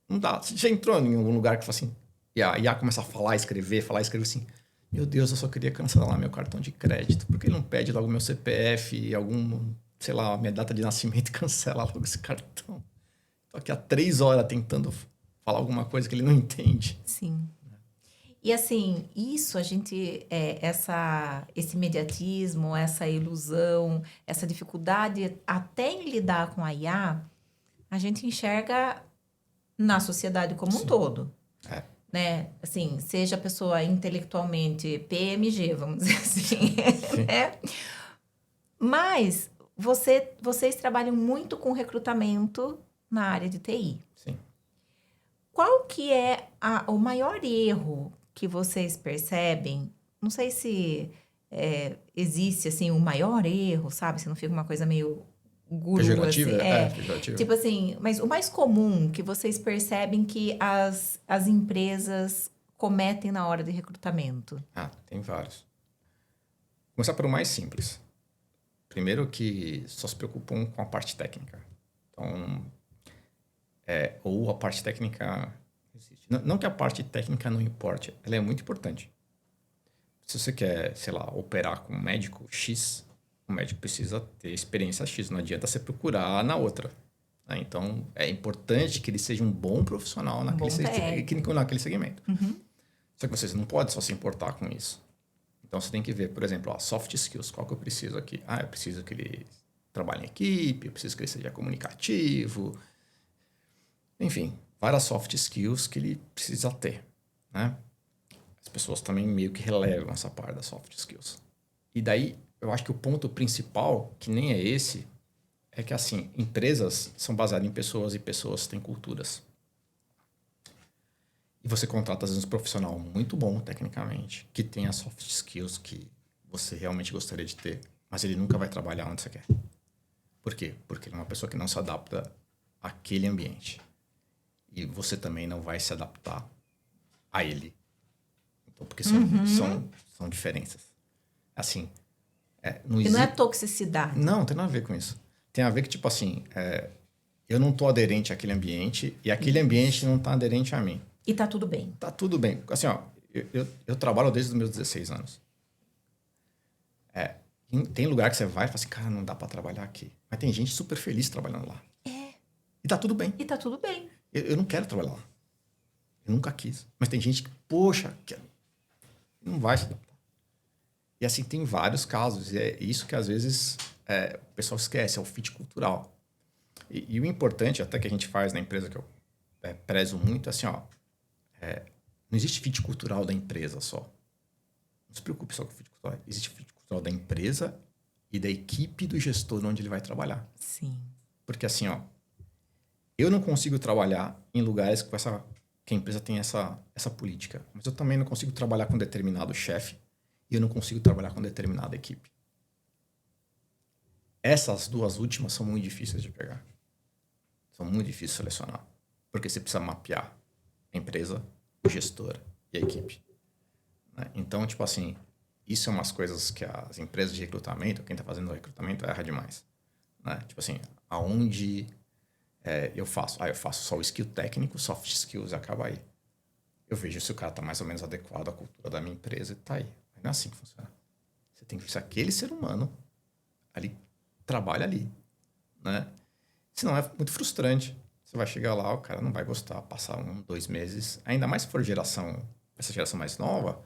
não dá. Você já entrou em algum lugar que fala assim, e a IA começa a falar, escrever assim, meu Deus, eu só queria cancelar meu cartão de crédito, por que ele não pede logo meu CPF e sei lá, minha data de nascimento e cancela logo esse cartão? Tô aqui há 3 horas tentando falar alguma coisa que ele não entende. Sim. E assim, isso a gente, esse imediatismo, essa ilusão, essa dificuldade até em lidar com a IA, a gente enxerga na sociedade como um todo. É. Né? Assim, seja a pessoa intelectualmente PMG, vamos dizer assim. Né? Mas vocês trabalham muito com recrutamento na área de TI. Sim. Qual que é o maior erro que vocês percebem? Não sei se existe, assim, um maior erro, sabe? Se não fica uma coisa meio guru, Pejorativa? assim. Pejorativa. Tipo assim, mas o mais comum que vocês percebem que as empresas cometem na hora de recrutamento? Tem vários. Vou começar pelo mais simples. Primeiro que só se preocupam com a parte técnica. Então, ou a parte técnica existe. Não que a parte técnica não importe, ela é muito importante. Se você quer, sei lá, operar com um médico X, o médico precisa ter experiência X, não adianta você procurar na outra. Né? Então, é importante que ele seja um bom profissional naquele segmento. Só que você não pode só se importar com isso. Então, você tem que ver, por exemplo, soft skills, qual que eu preciso aqui? Eu preciso que ele trabalhe em equipe, eu preciso que ele seja comunicativo. Enfim, várias soft skills que ele precisa ter, né? As pessoas também meio que relevam essa parte das soft skills. E daí, eu acho que o ponto principal, que nem é esse, é que, assim, empresas são baseadas em pessoas e pessoas têm culturas. E você contrata, às vezes, um profissional muito bom, tecnicamente, que tem as soft skills que você realmente gostaria de ter, mas ele nunca vai trabalhar onde você quer. Por quê? Porque ele é uma pessoa que não se adapta àquele ambiente. E você também não vai se adaptar a ele. Então, porque são diferenças. Assim, E não é toxicidade. Não tem nada a ver com isso. Tem a ver que, tipo assim, eu não tô aderente àquele ambiente e aquele ambiente não tá aderente a mim. E tá tudo bem. Tá tudo bem. Assim, ó, eu trabalho desde os meus 16 anos. Tem lugar que você vai e fala assim, cara, não dá pra trabalhar aqui. Mas tem gente super feliz trabalhando lá. E tá tudo bem. E tá tudo bem. Eu não quero trabalhar lá. Eu nunca quis. Mas tem gente que, poxa, não vai se adaptar. E assim, tem vários casos. E é isso que às vezes o pessoal esquece, é o fit cultural. E o importante, até que a gente faz na empresa, que eu prezo muito, é assim, ó, não existe fit cultural da empresa só. Não se preocupe só com o fit cultural. Existe fit cultural da empresa e da equipe do gestor onde ele vai trabalhar. Sim. Porque assim, ó, eu não consigo trabalhar em lugares que a empresa tem essa política. Mas eu também não consigo trabalhar com determinado chefe e eu não consigo trabalhar com determinada equipe. Essas duas últimas são muito difíceis de pegar. São muito difíceis de selecionar. Porque você precisa mapear a empresa, o gestor e a equipe. Né? Então, tipo assim, isso é umas coisas que as empresas de recrutamento, quem está fazendo o recrutamento, erra demais. Né? Tipo assim, aonde eu faço? Eu faço só o skill técnico, soft skills e acaba aí. Eu vejo se o cara está mais ou menos adequado à cultura da minha empresa e tá aí. Não é assim que funciona. Você tem que ver se aquele ser humano ali trabalha ali. Né? Senão é muito frustrante. Você vai chegar lá, o cara não vai gostar, passar 1, 2 meses. Ainda mais se for essa geração mais nova,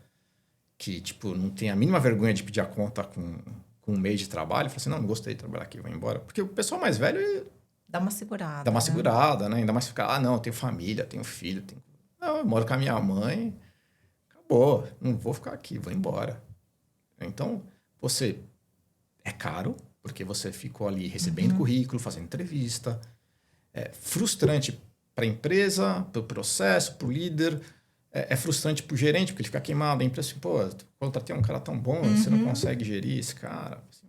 que, tipo, não tem a mínima vergonha de pedir a conta com um mês de trabalho. Fala assim, não gostei de trabalhar aqui, vou embora. Porque o pessoal mais velho Dá uma segurada. dá uma segurada, né? Ainda mais ficar, não, eu tenho família, tenho filho, Não, eu moro com a minha mãe, acabou, não vou ficar aqui, vou embora. Então, você é caro, porque você ficou ali recebendo currículo, fazendo entrevista. É frustrante para a empresa, para o processo, para o líder. É frustrante para o gerente, porque ele fica queimado. A empresa, assim, pô, contratei um cara tão bom, você não consegue gerir esse cara. Assim.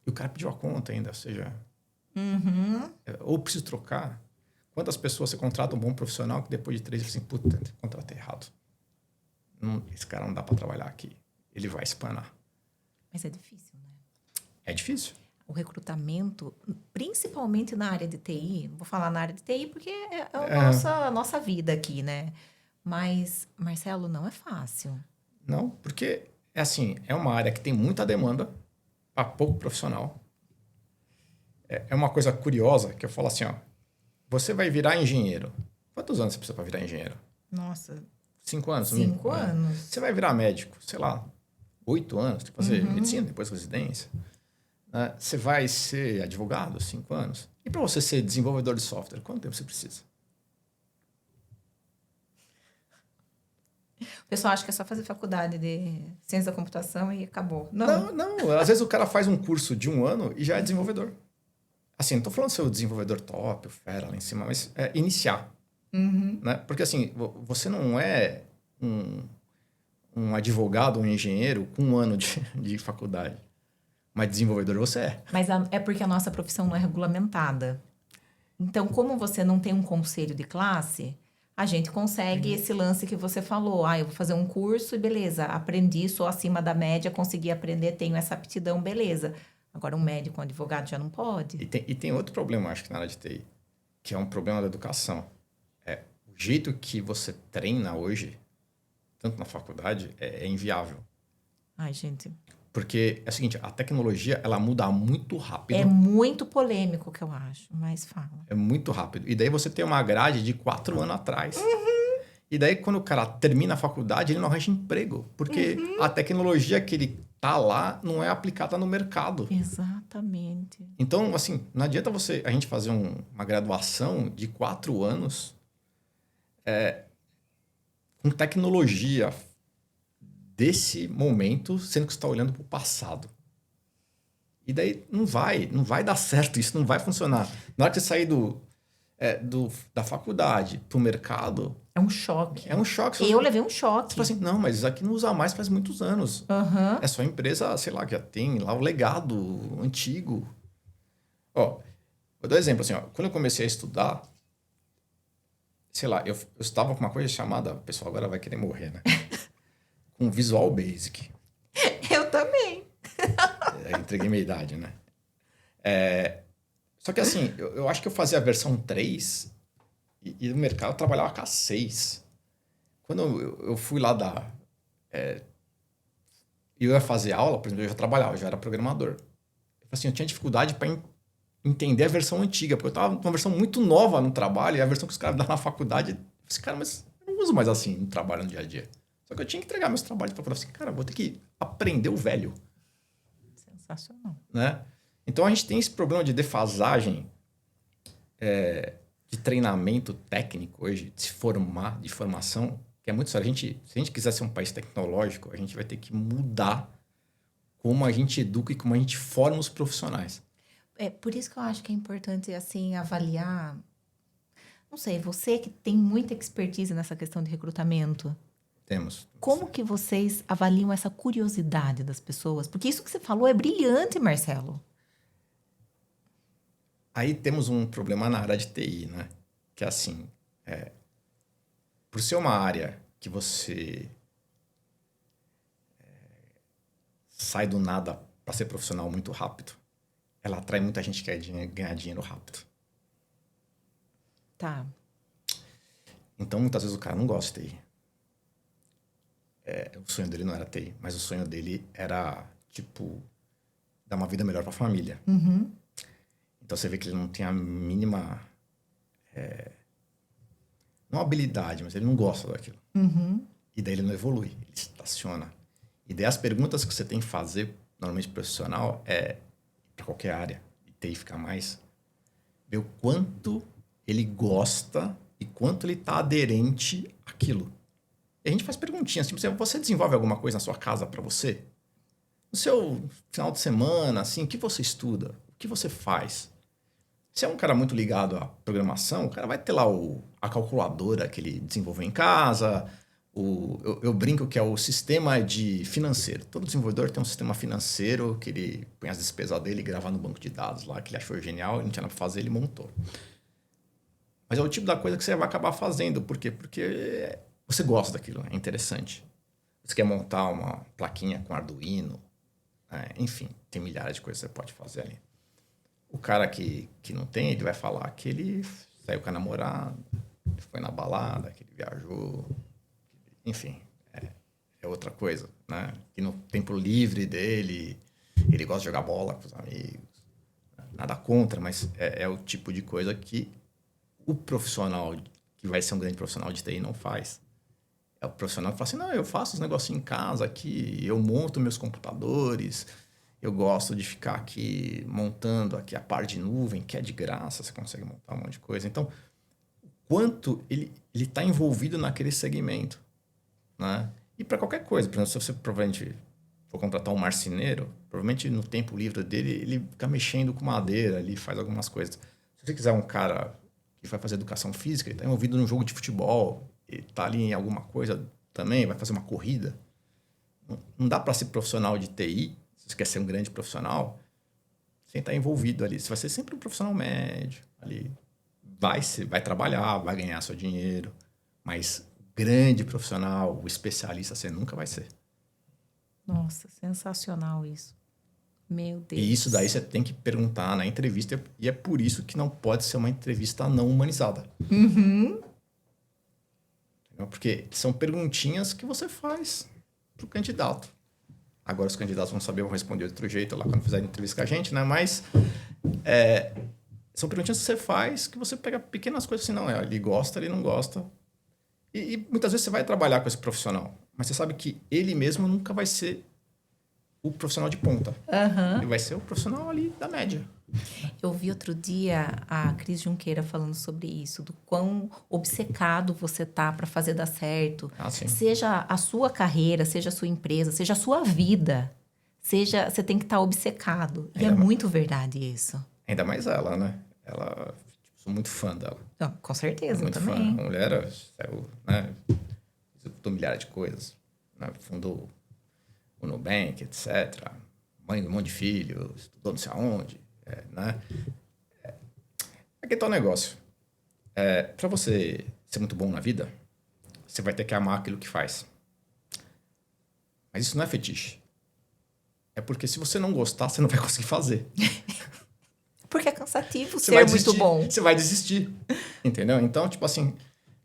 E o cara pediu a conta ainda, ou seja... ou preciso trocar. Quantas pessoas você contrata um bom profissional que depois de 3 anos, assim, puta, contratei errado. Esse cara não dá para trabalhar aqui. Ele vai espanar. Mas é difícil, né? É difícil. O recrutamento, principalmente na área de TI, vou falar na área de TI porque é a nossa vida aqui, né? Mas, Marcelo, não é fácil. Não, porque é assim, é uma área que tem muita demanda para pouco profissional. É uma coisa curiosa que eu falo assim, ó, você vai virar engenheiro. Quantos anos você precisa para virar engenheiro? Nossa, 5 anos? 5 anos. Você vai virar médico, sei lá, 8 anos, tipo, fazer medicina, depois residência. Né? Você vai ser advogado, 5 anos. E para você ser desenvolvedor de software, quanto tempo você precisa? O pessoal acha que é só fazer faculdade de ciência da computação e acabou. Não. Às vezes o cara faz um curso de 1 ano e já é desenvolvedor. Assim, não tô falando ser o desenvolvedor top, o fera lá em cima, mas iniciar. Né? Porque assim, você não é um advogado, um engenheiro com 1 ano de faculdade. Mas desenvolvedor você é. Mas é porque a nossa profissão não é regulamentada. Então, como você não tem um conselho de classe, a gente consegue esse lance que você falou. Eu vou fazer um curso e beleza, aprendi, sou acima da média, consegui aprender, tenho essa aptidão, beleza. Agora, um médico, um advogado já não pode. E tem outro problema, acho que na área de TI, que é um problema da educação. O jeito que você treina hoje, tanto na faculdade, é inviável. Ai, gente. Porque é o seguinte, a tecnologia, ela muda muito rápido. É muito polêmico o que eu acho, mas fala. É muito rápido. E daí você tem uma grade de 4 anos atrás. E daí, quando o cara termina a faculdade, ele não arranja emprego. Porque a tecnologia que ele tá lá não é aplicada no mercado. Exatamente. Então, assim, não adianta a gente fazer uma graduação de 4 anos com tecnologia desse momento, sendo que você está olhando para o passado. E daí não vai dar certo, isso não vai funcionar. Na hora que você sair da faculdade para o mercado... É um choque. É um choque. Eu levei um choque. Você fala assim, não, mas isso aqui não usa mais faz muitos anos. É só empresa, sei lá, que já tem lá o legado antigo. Ó, vou dar um exemplo assim, ó. Quando eu comecei a estudar, sei lá, eu estava com uma coisa chamada... O pessoal agora vai querer morrer, né? Com Visual Basic. Eu também. Eu entreguei minha idade, né? Só que assim, eu acho que eu fazia a versão 3 e no mercado eu trabalhava com a 6. Quando eu fui lá eu ia fazer aula, por exemplo, eu já trabalhava, eu já era programador. Eu tinha dificuldade para entender a versão antiga, porque eu estava numa versão muito nova no trabalho, e a versão que os caras dão na faculdade, eu falei assim, cara, mas eu não uso mais assim no trabalho no dia a dia. Só que eu tinha que entregar meus trabalhos para falar assim, cara, vou ter que aprender o velho. Sensacional. Né? Então a gente tem esse problema de defasagem de treinamento técnico hoje, de se formar, de formação, que é muito sério. Se a gente quiser ser um país tecnológico, a gente vai ter que mudar como a gente educa e como a gente forma os profissionais. É por isso que eu acho que é importante assim avaliar. Não sei, você que tem muita expertise nessa questão de recrutamento. Temos. Como que vocês avaliam essa curiosidade das pessoas? Porque isso que você falou é brilhante, Marcelo. Aí temos um problema na área de TI, né? Que é assim, por ser uma área que você sai do nada para ser profissional muito rápido, ela atrai muita gente que quer ganhar dinheiro rápido. Tá. Então, muitas vezes o cara não gosta de TI. O sonho dele não era TI, mas o sonho dele era, tipo, dar uma vida melhor para a família. Uhum. Então, você vê que ele não tem a mínima... não habilidade, mas ele não gosta daquilo. Uhum. E daí ele não evolui, ele estaciona. E daí as perguntas que você tem que fazer, normalmente profissional, para qualquer área, e TI ficar mais, ver o quanto ele gosta e quanto ele está aderente àquilo. E a gente faz perguntinhas, tipo, você desenvolve alguma coisa na sua casa para você? No seu final de semana, assim, o que você estuda? O que você faz? Se é um cara muito ligado à programação, o cara vai ter lá a calculadora que ele desenvolveu em casa. Eu brinco que é o sistema financeiro. Todo desenvolvedor tem um sistema financeiro que ele põe as despesas dele e grava no banco de dados lá, que ele achou genial, ele não tinha nada para fazer, ele montou. Mas é o tipo da coisa que você vai acabar fazendo. Por quê? Porque você gosta daquilo, é interessante. Você quer montar uma plaquinha com Arduino, enfim, tem milhares de coisas que você pode fazer ali. O cara que não tem, ele vai falar que ele saiu com a namorada, ele foi na balada, que ele viajou, enfim, é outra coisa, né? Que no tempo livre dele, ele gosta de jogar bola com os amigos. Nada contra, mas é o tipo de coisa que o profissional que vai ser um grande profissional de TI não faz. É o profissional que fala assim, não, eu faço os negocinhos em casa aqui, eu monto meus computadores, eu gosto de ficar aqui montando aqui a parte de nuvem, que é de graça, você consegue montar um monte de coisa. Então, o quanto ele está envolvido naquele segmento, né? E para qualquer coisa, por exemplo, se você provavelmente for contratar um marceneiro, provavelmente no tempo livre dele, ele fica mexendo com madeira, ele faz algumas coisas. Se você quiser um cara que vai fazer educação física, ele está envolvido num jogo de futebol, ele está ali em alguma coisa também, vai fazer uma corrida. Não dá para ser profissional de TI, se você quer ser um grande profissional, sem estar envolvido ali. Você vai ser sempre um profissional médio ali. Vai trabalhar, vai ganhar seu dinheiro, mas grande profissional, o especialista, você nunca vai ser. Nossa, sensacional isso. Meu Deus. E isso daí você tem que perguntar na entrevista, e é por isso que não pode ser uma entrevista não humanizada. Uhum. Porque são perguntinhas que você faz pro candidato. Agora os candidatos vão saber, vão responder de outro jeito lá quando fizerem entrevista com a gente, né? Mas são perguntinhas que você faz, que você pega pequenas coisas assim, não, ele gosta, ele não gosta. E muitas vezes você vai trabalhar com esse profissional, mas você sabe que ele mesmo nunca vai ser o profissional de ponta. Uhum. Ele vai ser o profissional ali da média. Eu vi outro dia a Cris Junqueira falando sobre isso, do quão obcecado você tá para fazer dar certo. Sim. Seja a sua carreira, seja a sua empresa, seja a sua vida. Você tem que estar obcecado. E é muito verdade isso. Ainda mais ela, né? Ela, sou muito fã dela. Não, com certeza, muito eu também. Fã. A mulher saiu, né? Executou milhares de coisas. Né? Fundou o Nubank, etc. Mãe de um monte de filhos, estudou não sei aonde. Né? Aqui tá o negócio. Para você ser muito bom na vida, você vai ter que amar aquilo que faz. Mas isso não é fetiche. É porque se você não gostar, você não vai conseguir fazer. Porque é cansativo ser muito bom. Você vai desistir. Entendeu? Então, tipo assim,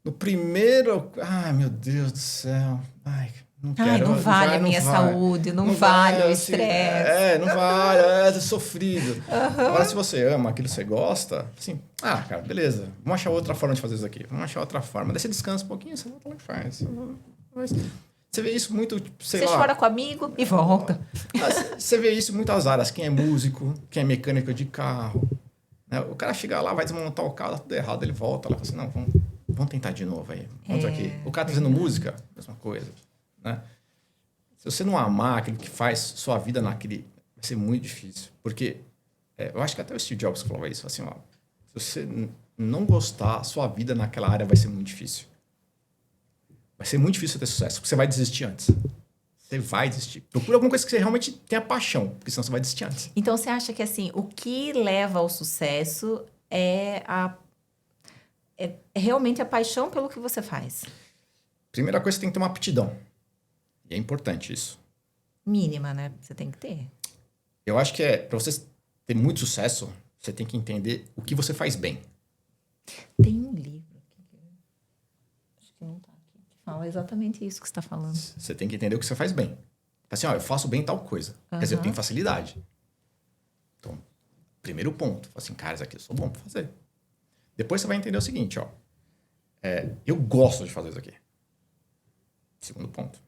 no primeiro... Ai, meu Deus do céu. Ai, não quero. Não vale a minha saúde, não vale o estresse. Não vale, é sofrido. Uhum. Agora, se você ama aquilo que você gosta, assim, cara, beleza, vamos achar outra forma de fazer isso aqui. Vamos achar outra forma. Daí você descansa um pouquinho, você volta lá e faz. Você vê isso muito, sei lá... Você chora com o amigo e volta. Você vê isso em muitas áreas. Quem é músico, quem é mecânico de carro. Né? O cara chega lá, vai desmontar o carro, tá tudo errado. Ele volta lá e fala assim, não, vamos tentar de novo aí. Vamos aqui. O cara tá fazendo música, mesma coisa. Né? Se você não amar aquilo que faz, sua vida naquele... vai ser muito difícil. Porque eu acho que até o Steve Jobs falava isso. Assim, se você não gostar, sua vida naquela área vai ser muito difícil. Vai ser muito difícil ter sucesso, porque você vai desistir antes. Você vai desistir. Procura alguma coisa que você realmente tenha paixão, porque senão você vai desistir antes. Então, você acha que, assim, o que leva ao sucesso é realmente a paixão pelo que você faz? Primeira coisa, você tem que ter uma aptidão. E é importante isso. mínima, né? Você tem que ter. Eu acho que para você ter muito sucesso, você tem que entender o que você faz bem. Tem um livro aqui, acho que não tá aqui, que fala exatamente isso que você está falando. Você tem que entender o que você faz bem. Assim, ó, eu faço bem tal coisa. Quer dizer, eu tenho facilidade. Então, primeiro ponto. Assim, cara, isso aqui eu sou bom pra fazer. Depois você vai entender o seguinte, ó. Eu gosto de fazer isso aqui. Segundo ponto.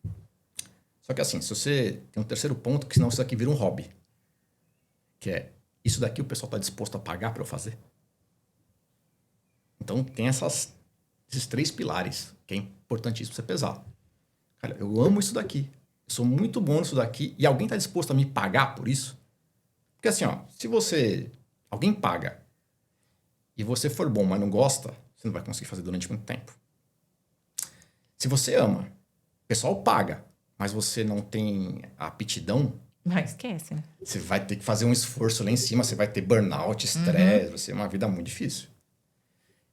Só que assim, se você tem um terceiro ponto, que senão isso aqui vira um hobby. Que é, isso daqui o pessoal está disposto a pagar para eu fazer? Então tem esses 3 pilares, que é importantíssimo você pesar. Cara, eu amo isso daqui. Eu sou muito bom nisso daqui e alguém está disposto a me pagar por isso? Porque assim, ó, se alguém paga e você for bom, mas não gosta, você não vai conseguir fazer durante muito tempo. Se você ama, o pessoal paga, mas você não tem a aptidão, Mas esquece, né? você vai ter que fazer um esforço lá em cima, você vai ter burnout, estresse, vai ser uma vida muito difícil.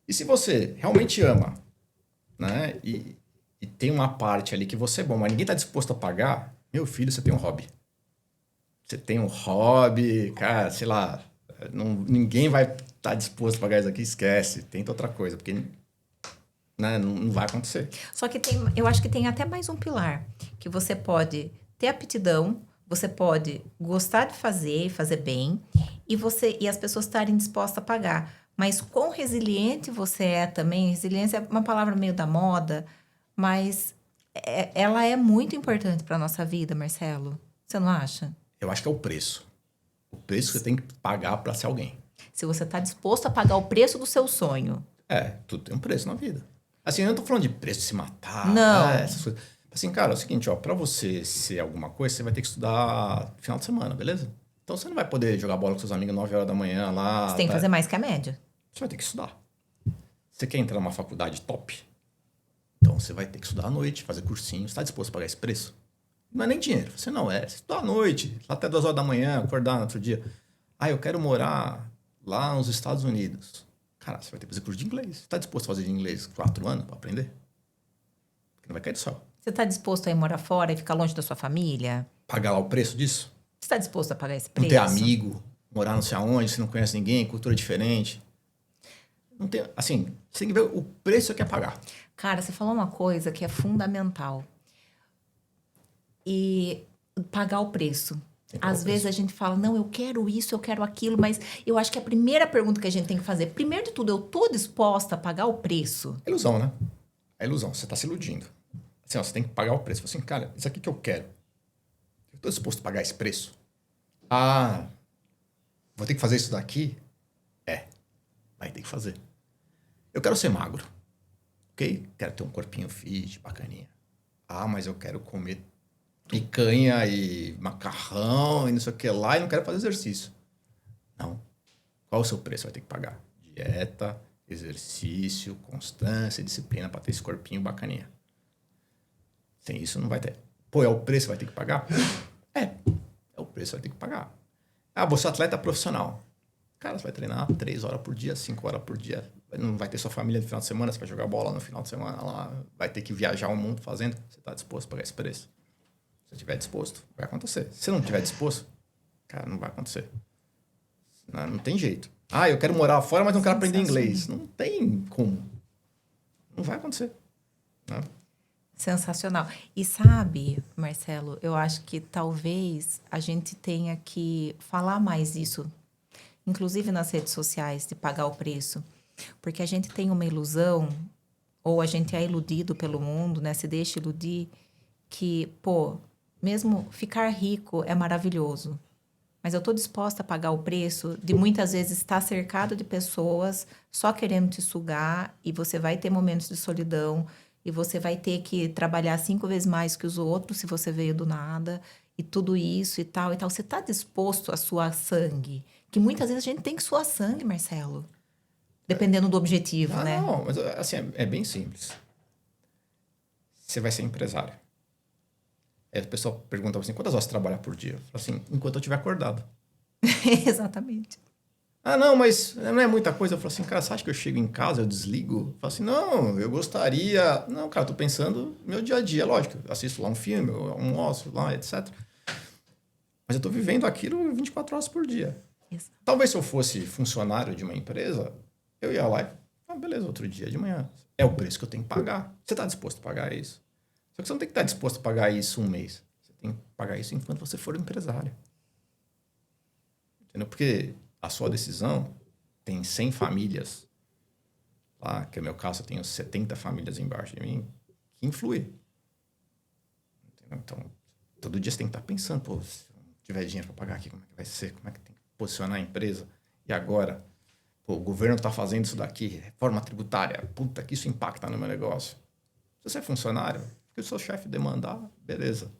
E se você realmente ama, né, e tem uma parte ali que você é bom, mas ninguém está disposto a pagar, meu filho, você tem um hobby. Você tem um hobby, cara, sei lá, ninguém vai estar disposto a pagar isso aqui, esquece, tenta outra coisa, porque né, não vai acontecer. Só que eu acho que tem até mais um pilar, que você pode ter aptidão, você pode gostar de fazer bem, e as pessoas estarem dispostas a pagar. Mas quão resiliente você é também, resiliência é uma palavra meio da moda, mas ela é muito importante para a nossa vida, Marcelo. Você não acha? Eu acho que é o preço. O preço que você tem que pagar para ser alguém. Se você está disposto a pagar o preço do seu sonho. Tudo tem um preço na vida. Assim, eu não tô falando de preço de se matar. Não. Essas coisas. Assim, cara, é o seguinte, ó, pra você ser alguma coisa, você vai ter que estudar no final de semana, beleza? Então você não vai poder jogar bola com seus amigos 9 horas da manhã lá. Você tem que fazer mais que a média. Você vai ter que estudar. Você quer entrar numa faculdade top? Então você vai ter que estudar à noite, fazer cursinho. Você tá disposto a pagar esse preço? Não é nem dinheiro. Você não é. Você estudar à noite, lá até 2 horas da manhã, acordar no outro dia. Eu quero morar lá nos Estados Unidos. Cara, você vai ter que fazer curso de inglês. Você tá disposto a fazer de inglês 4 anos para aprender? Porque não vai cair do céu. Você está disposto a ir morar fora e ficar longe da sua família? Pagar lá o preço disso? Você está disposto a pagar esse Não preço? ter amigo, morar não sei aonde, você não conhece ninguém, cultura diferente. Não tem, assim, você tem que ver o preço que quer pagar. Cara, você falou uma coisa que é fundamental. E pagar o preço. Às vezes a gente fala, não, eu quero isso, eu quero aquilo, mas eu acho que a primeira pergunta que a gente tem que fazer, primeiro de tudo, eu tô disposta a pagar o preço? É ilusão, né? É ilusão, você tá se iludindo. Assim, ó, você tem que pagar o preço. Assim, cara, isso aqui que eu quero. Eu tô disposto a pagar esse preço? Vou ter que fazer isso daqui? Vai ter que fazer. Eu quero ser magro, ok? Quero ter um corpinho fit, bacaninha. Mas eu quero comer picanha e macarrão e não sei o que lá e não quero fazer exercício. Não. Qual o seu preço? Vai ter que pagar. Dieta, exercício, constância, disciplina para ter esse corpinho bacaninha. Sem isso não vai ter. É o preço que vai ter que pagar? É o preço que vai ter que pagar. Você é atleta profissional. Cara, você vai treinar 3 horas por dia, 5 horas por dia. Não vai ter sua família no final de semana, você vai jogar bola no final de semana lá, vai ter que viajar o mundo fazendo. Você está disposto a pagar esse preço? Se você estiver disposto, vai acontecer. Se não estiver disposto, cara, não vai acontecer. Não tem jeito. Eu quero morar fora, mas não quero aprender inglês. Não tem como. Não vai acontecer. Né? Sensacional. E sabe, Marcelo, eu acho que talvez a gente tenha que falar mais isso, inclusive nas redes sociais, de pagar o preço. Porque a gente tem uma ilusão, ou a gente é iludido pelo mundo, né? Se deixa iludir, que, mesmo ficar rico é maravilhoso. Mas eu estou disposta a pagar o preço de muitas vezes estar cercado de pessoas só querendo te sugar, e você vai ter momentos de solidão, e você vai ter que trabalhar 5 vezes mais que os outros se você veio do nada, e tudo isso e tal, e tal. Você está disposto a suar sangue? Que muitas vezes a gente tem que suar sangue, Marcelo. Dependendo do objetivo, né? Não, mas assim, é bem simples. Você vai ser empresário. Aí a pessoa pergunta assim, quantas horas você trabalha por dia? Eu falo assim, enquanto eu estiver acordado. Exatamente. Não, mas não é muita coisa. Eu falo assim, cara, você acha que eu chego em casa, eu desligo? Eu falo assim, não, eu gostaria... Não, cara, eu tô pensando no meu dia a dia, lógico. Eu assisto lá um filme, eu almoço lá, etc. Mas eu estou vivendo aquilo 24 horas por dia. Isso. Talvez se eu fosse funcionário de uma empresa, eu ia lá e, beleza, outro dia de manhã. É o preço que eu tenho que pagar. Você está disposto a pagar isso? Só que você não tem que estar disposto a pagar isso um mês. Você tem que pagar isso enquanto você for empresário. Entendeu? Porque a sua decisão tem 100 famílias lá, que no meu caso eu tenho 70 famílias embaixo de mim, que influi. Entendeu? Então, todo dia você tem que estar pensando, pô, se eu não tiver dinheiro para pagar aqui, como é que vai ser? Como é que tem que posicionar a empresa? E agora? Pô, o governo está fazendo isso daqui, reforma tributária, puta, que isso impacta no meu negócio. Se você é funcionário, que o seu chefe demandar, beleza.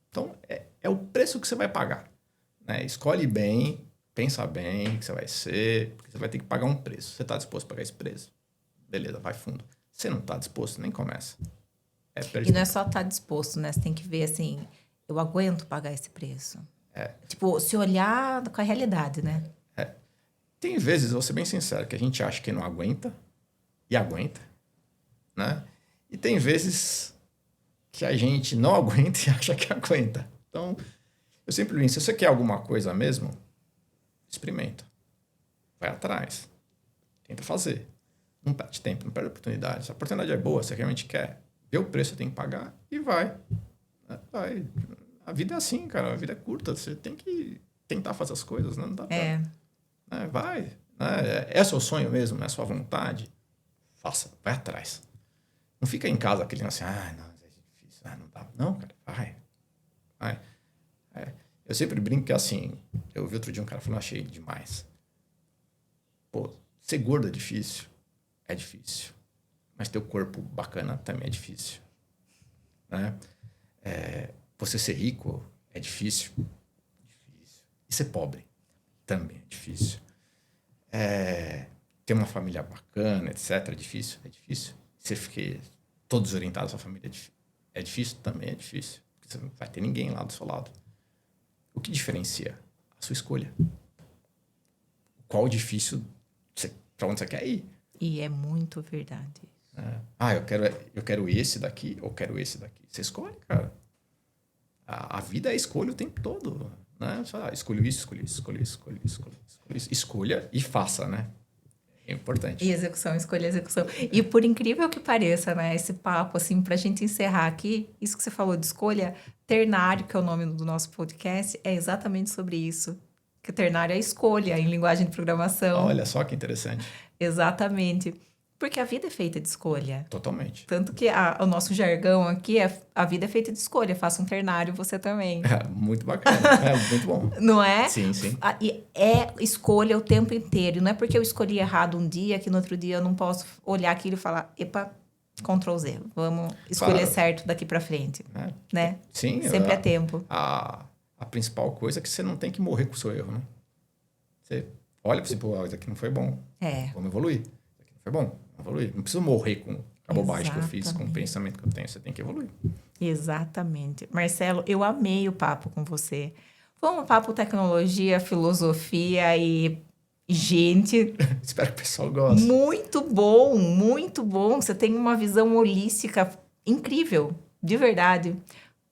Então, é o preço que você vai pagar. Né? Escolhe bem, pensa bem o que você vai ser, porque você vai ter que pagar um preço. Você está disposto a pagar esse preço? Beleza, vai fundo. Se não está disposto, nem começa. E não é só estar disposto, né? Você tem que ver assim, eu aguento pagar esse preço. Tipo, se olhar com a realidade, né? Tem vezes, vou ser bem sincero, que a gente acha que não aguenta e aguenta, né? E tem vezes que a gente não aguenta e acha que aguenta. Então, eu sempre digo, se você quer alguma coisa mesmo, experimenta. Vai atrás. Tenta fazer. Não perde tempo, não perde oportunidade. Se a oportunidade é boa, você realmente quer, vê o preço que você tem que pagar e vai. Vai. A vida é assim, cara. A vida é curta. Você tem que tentar fazer as coisas, né? Não dá pra... Vai. É seu sonho mesmo, é sua vontade. Faça, vai atrás. Não fica em casa aquele assim, não, é difícil, não dá. Não, cara, vai. Eu sempre brinco que assim, eu vi outro dia um cara falando, achei demais. Pô, ser gordo é difícil. Mas ter o corpo bacana também é difícil. Né? Você ser rico é difícil. E ser pobre também é difícil. Ter uma família bacana, etc. É difícil. Você ficar todos orientados à família é difícil? Também é difícil. Porque você não vai ter ninguém lá do seu lado. O que diferencia? A sua escolha. Qual difícil, para onde você quer ir? E é muito verdade. Eu quero esse daqui ou quero esse daqui. Você escolhe, cara. A vida é escolha o tempo todo. Né? Escolho isso. Escolha e faça, né? É importante. E escolha execução. E por incrível que pareça, né? Esse papo, assim, pra gente encerrar aqui, isso que você falou de escolha, ternário, que é o nome do nosso podcast, é exatamente sobre isso. Que ternário é escolha em linguagem de programação. Olha só que interessante. Exatamente. Porque a vida é feita de escolha. Totalmente. Tanto que o nosso jargão aqui é a vida é feita de escolha. Faça um ternário você também. Muito bacana. Muito bom. Não é? Sim. E é escolha o tempo inteiro. E não é porque eu escolhi errado um dia que no outro dia eu não posso olhar aquilo e falar, epa, Ctrl Z. Vamos escolher certo daqui para frente. Né? Sim. Sempre é tempo. A principal coisa é que você não tem que morrer com o seu erro, né? Você olha para você, pô, isso aqui não foi bom. Vamos evoluir. Isso aqui não foi bom. Evoluir. Não preciso morrer com a bobagem que eu fiz, com o pensamento que eu tenho. Você tem que evoluir. Exatamente. Marcelo, eu amei o papo com você. Foi um papo tecnologia, filosofia e gente... Espero que o pessoal goste. Muito bom, muito bom. Você tem uma visão holística incrível, de verdade.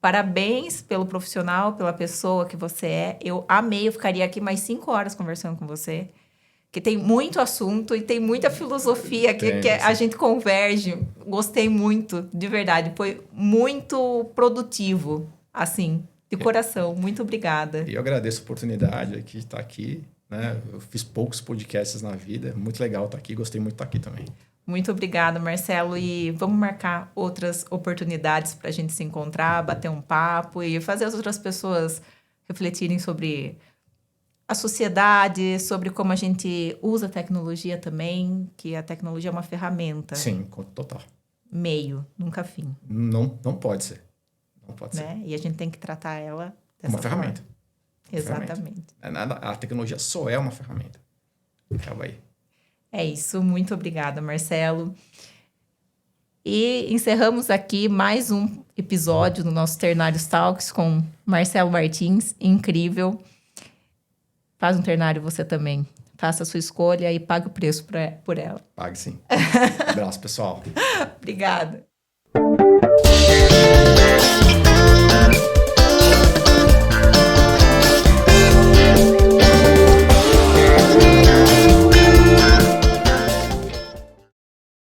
Parabéns pelo profissional, pela pessoa que você é. Eu amei, eu ficaria aqui mais 5 horas conversando com você. Que tem muito assunto e tem muita filosofia que a gente converge. Gostei muito, de verdade. Foi muito produtivo, assim, de coração. Muito obrigada. E eu agradeço a oportunidade de estar aqui. Né? Eu fiz poucos podcasts na vida. Muito legal estar aqui. Gostei muito de estar aqui também. Muito obrigada, Marcelo. E vamos marcar outras oportunidades para a gente se encontrar, bater um papo e fazer as outras pessoas refletirem sobre a sociedade, sobre como a gente usa a tecnologia também, que a tecnologia é uma ferramenta. Sim, total. Meio, nunca fim. Não pode ser. Não pode ser. E a gente tem que tratar ela dessa uma ferramenta. Exatamente. A tecnologia só é uma ferramenta. Acaba aí. É isso. Muito obrigada, Marcelo. E encerramos aqui mais um episódio do nosso Ternários Talks com Marcelo Martins. Incrível. Faz um ternário você também. Faça a sua escolha e pague o preço por ela. Pague sim. Um abraço, pessoal. Obrigada.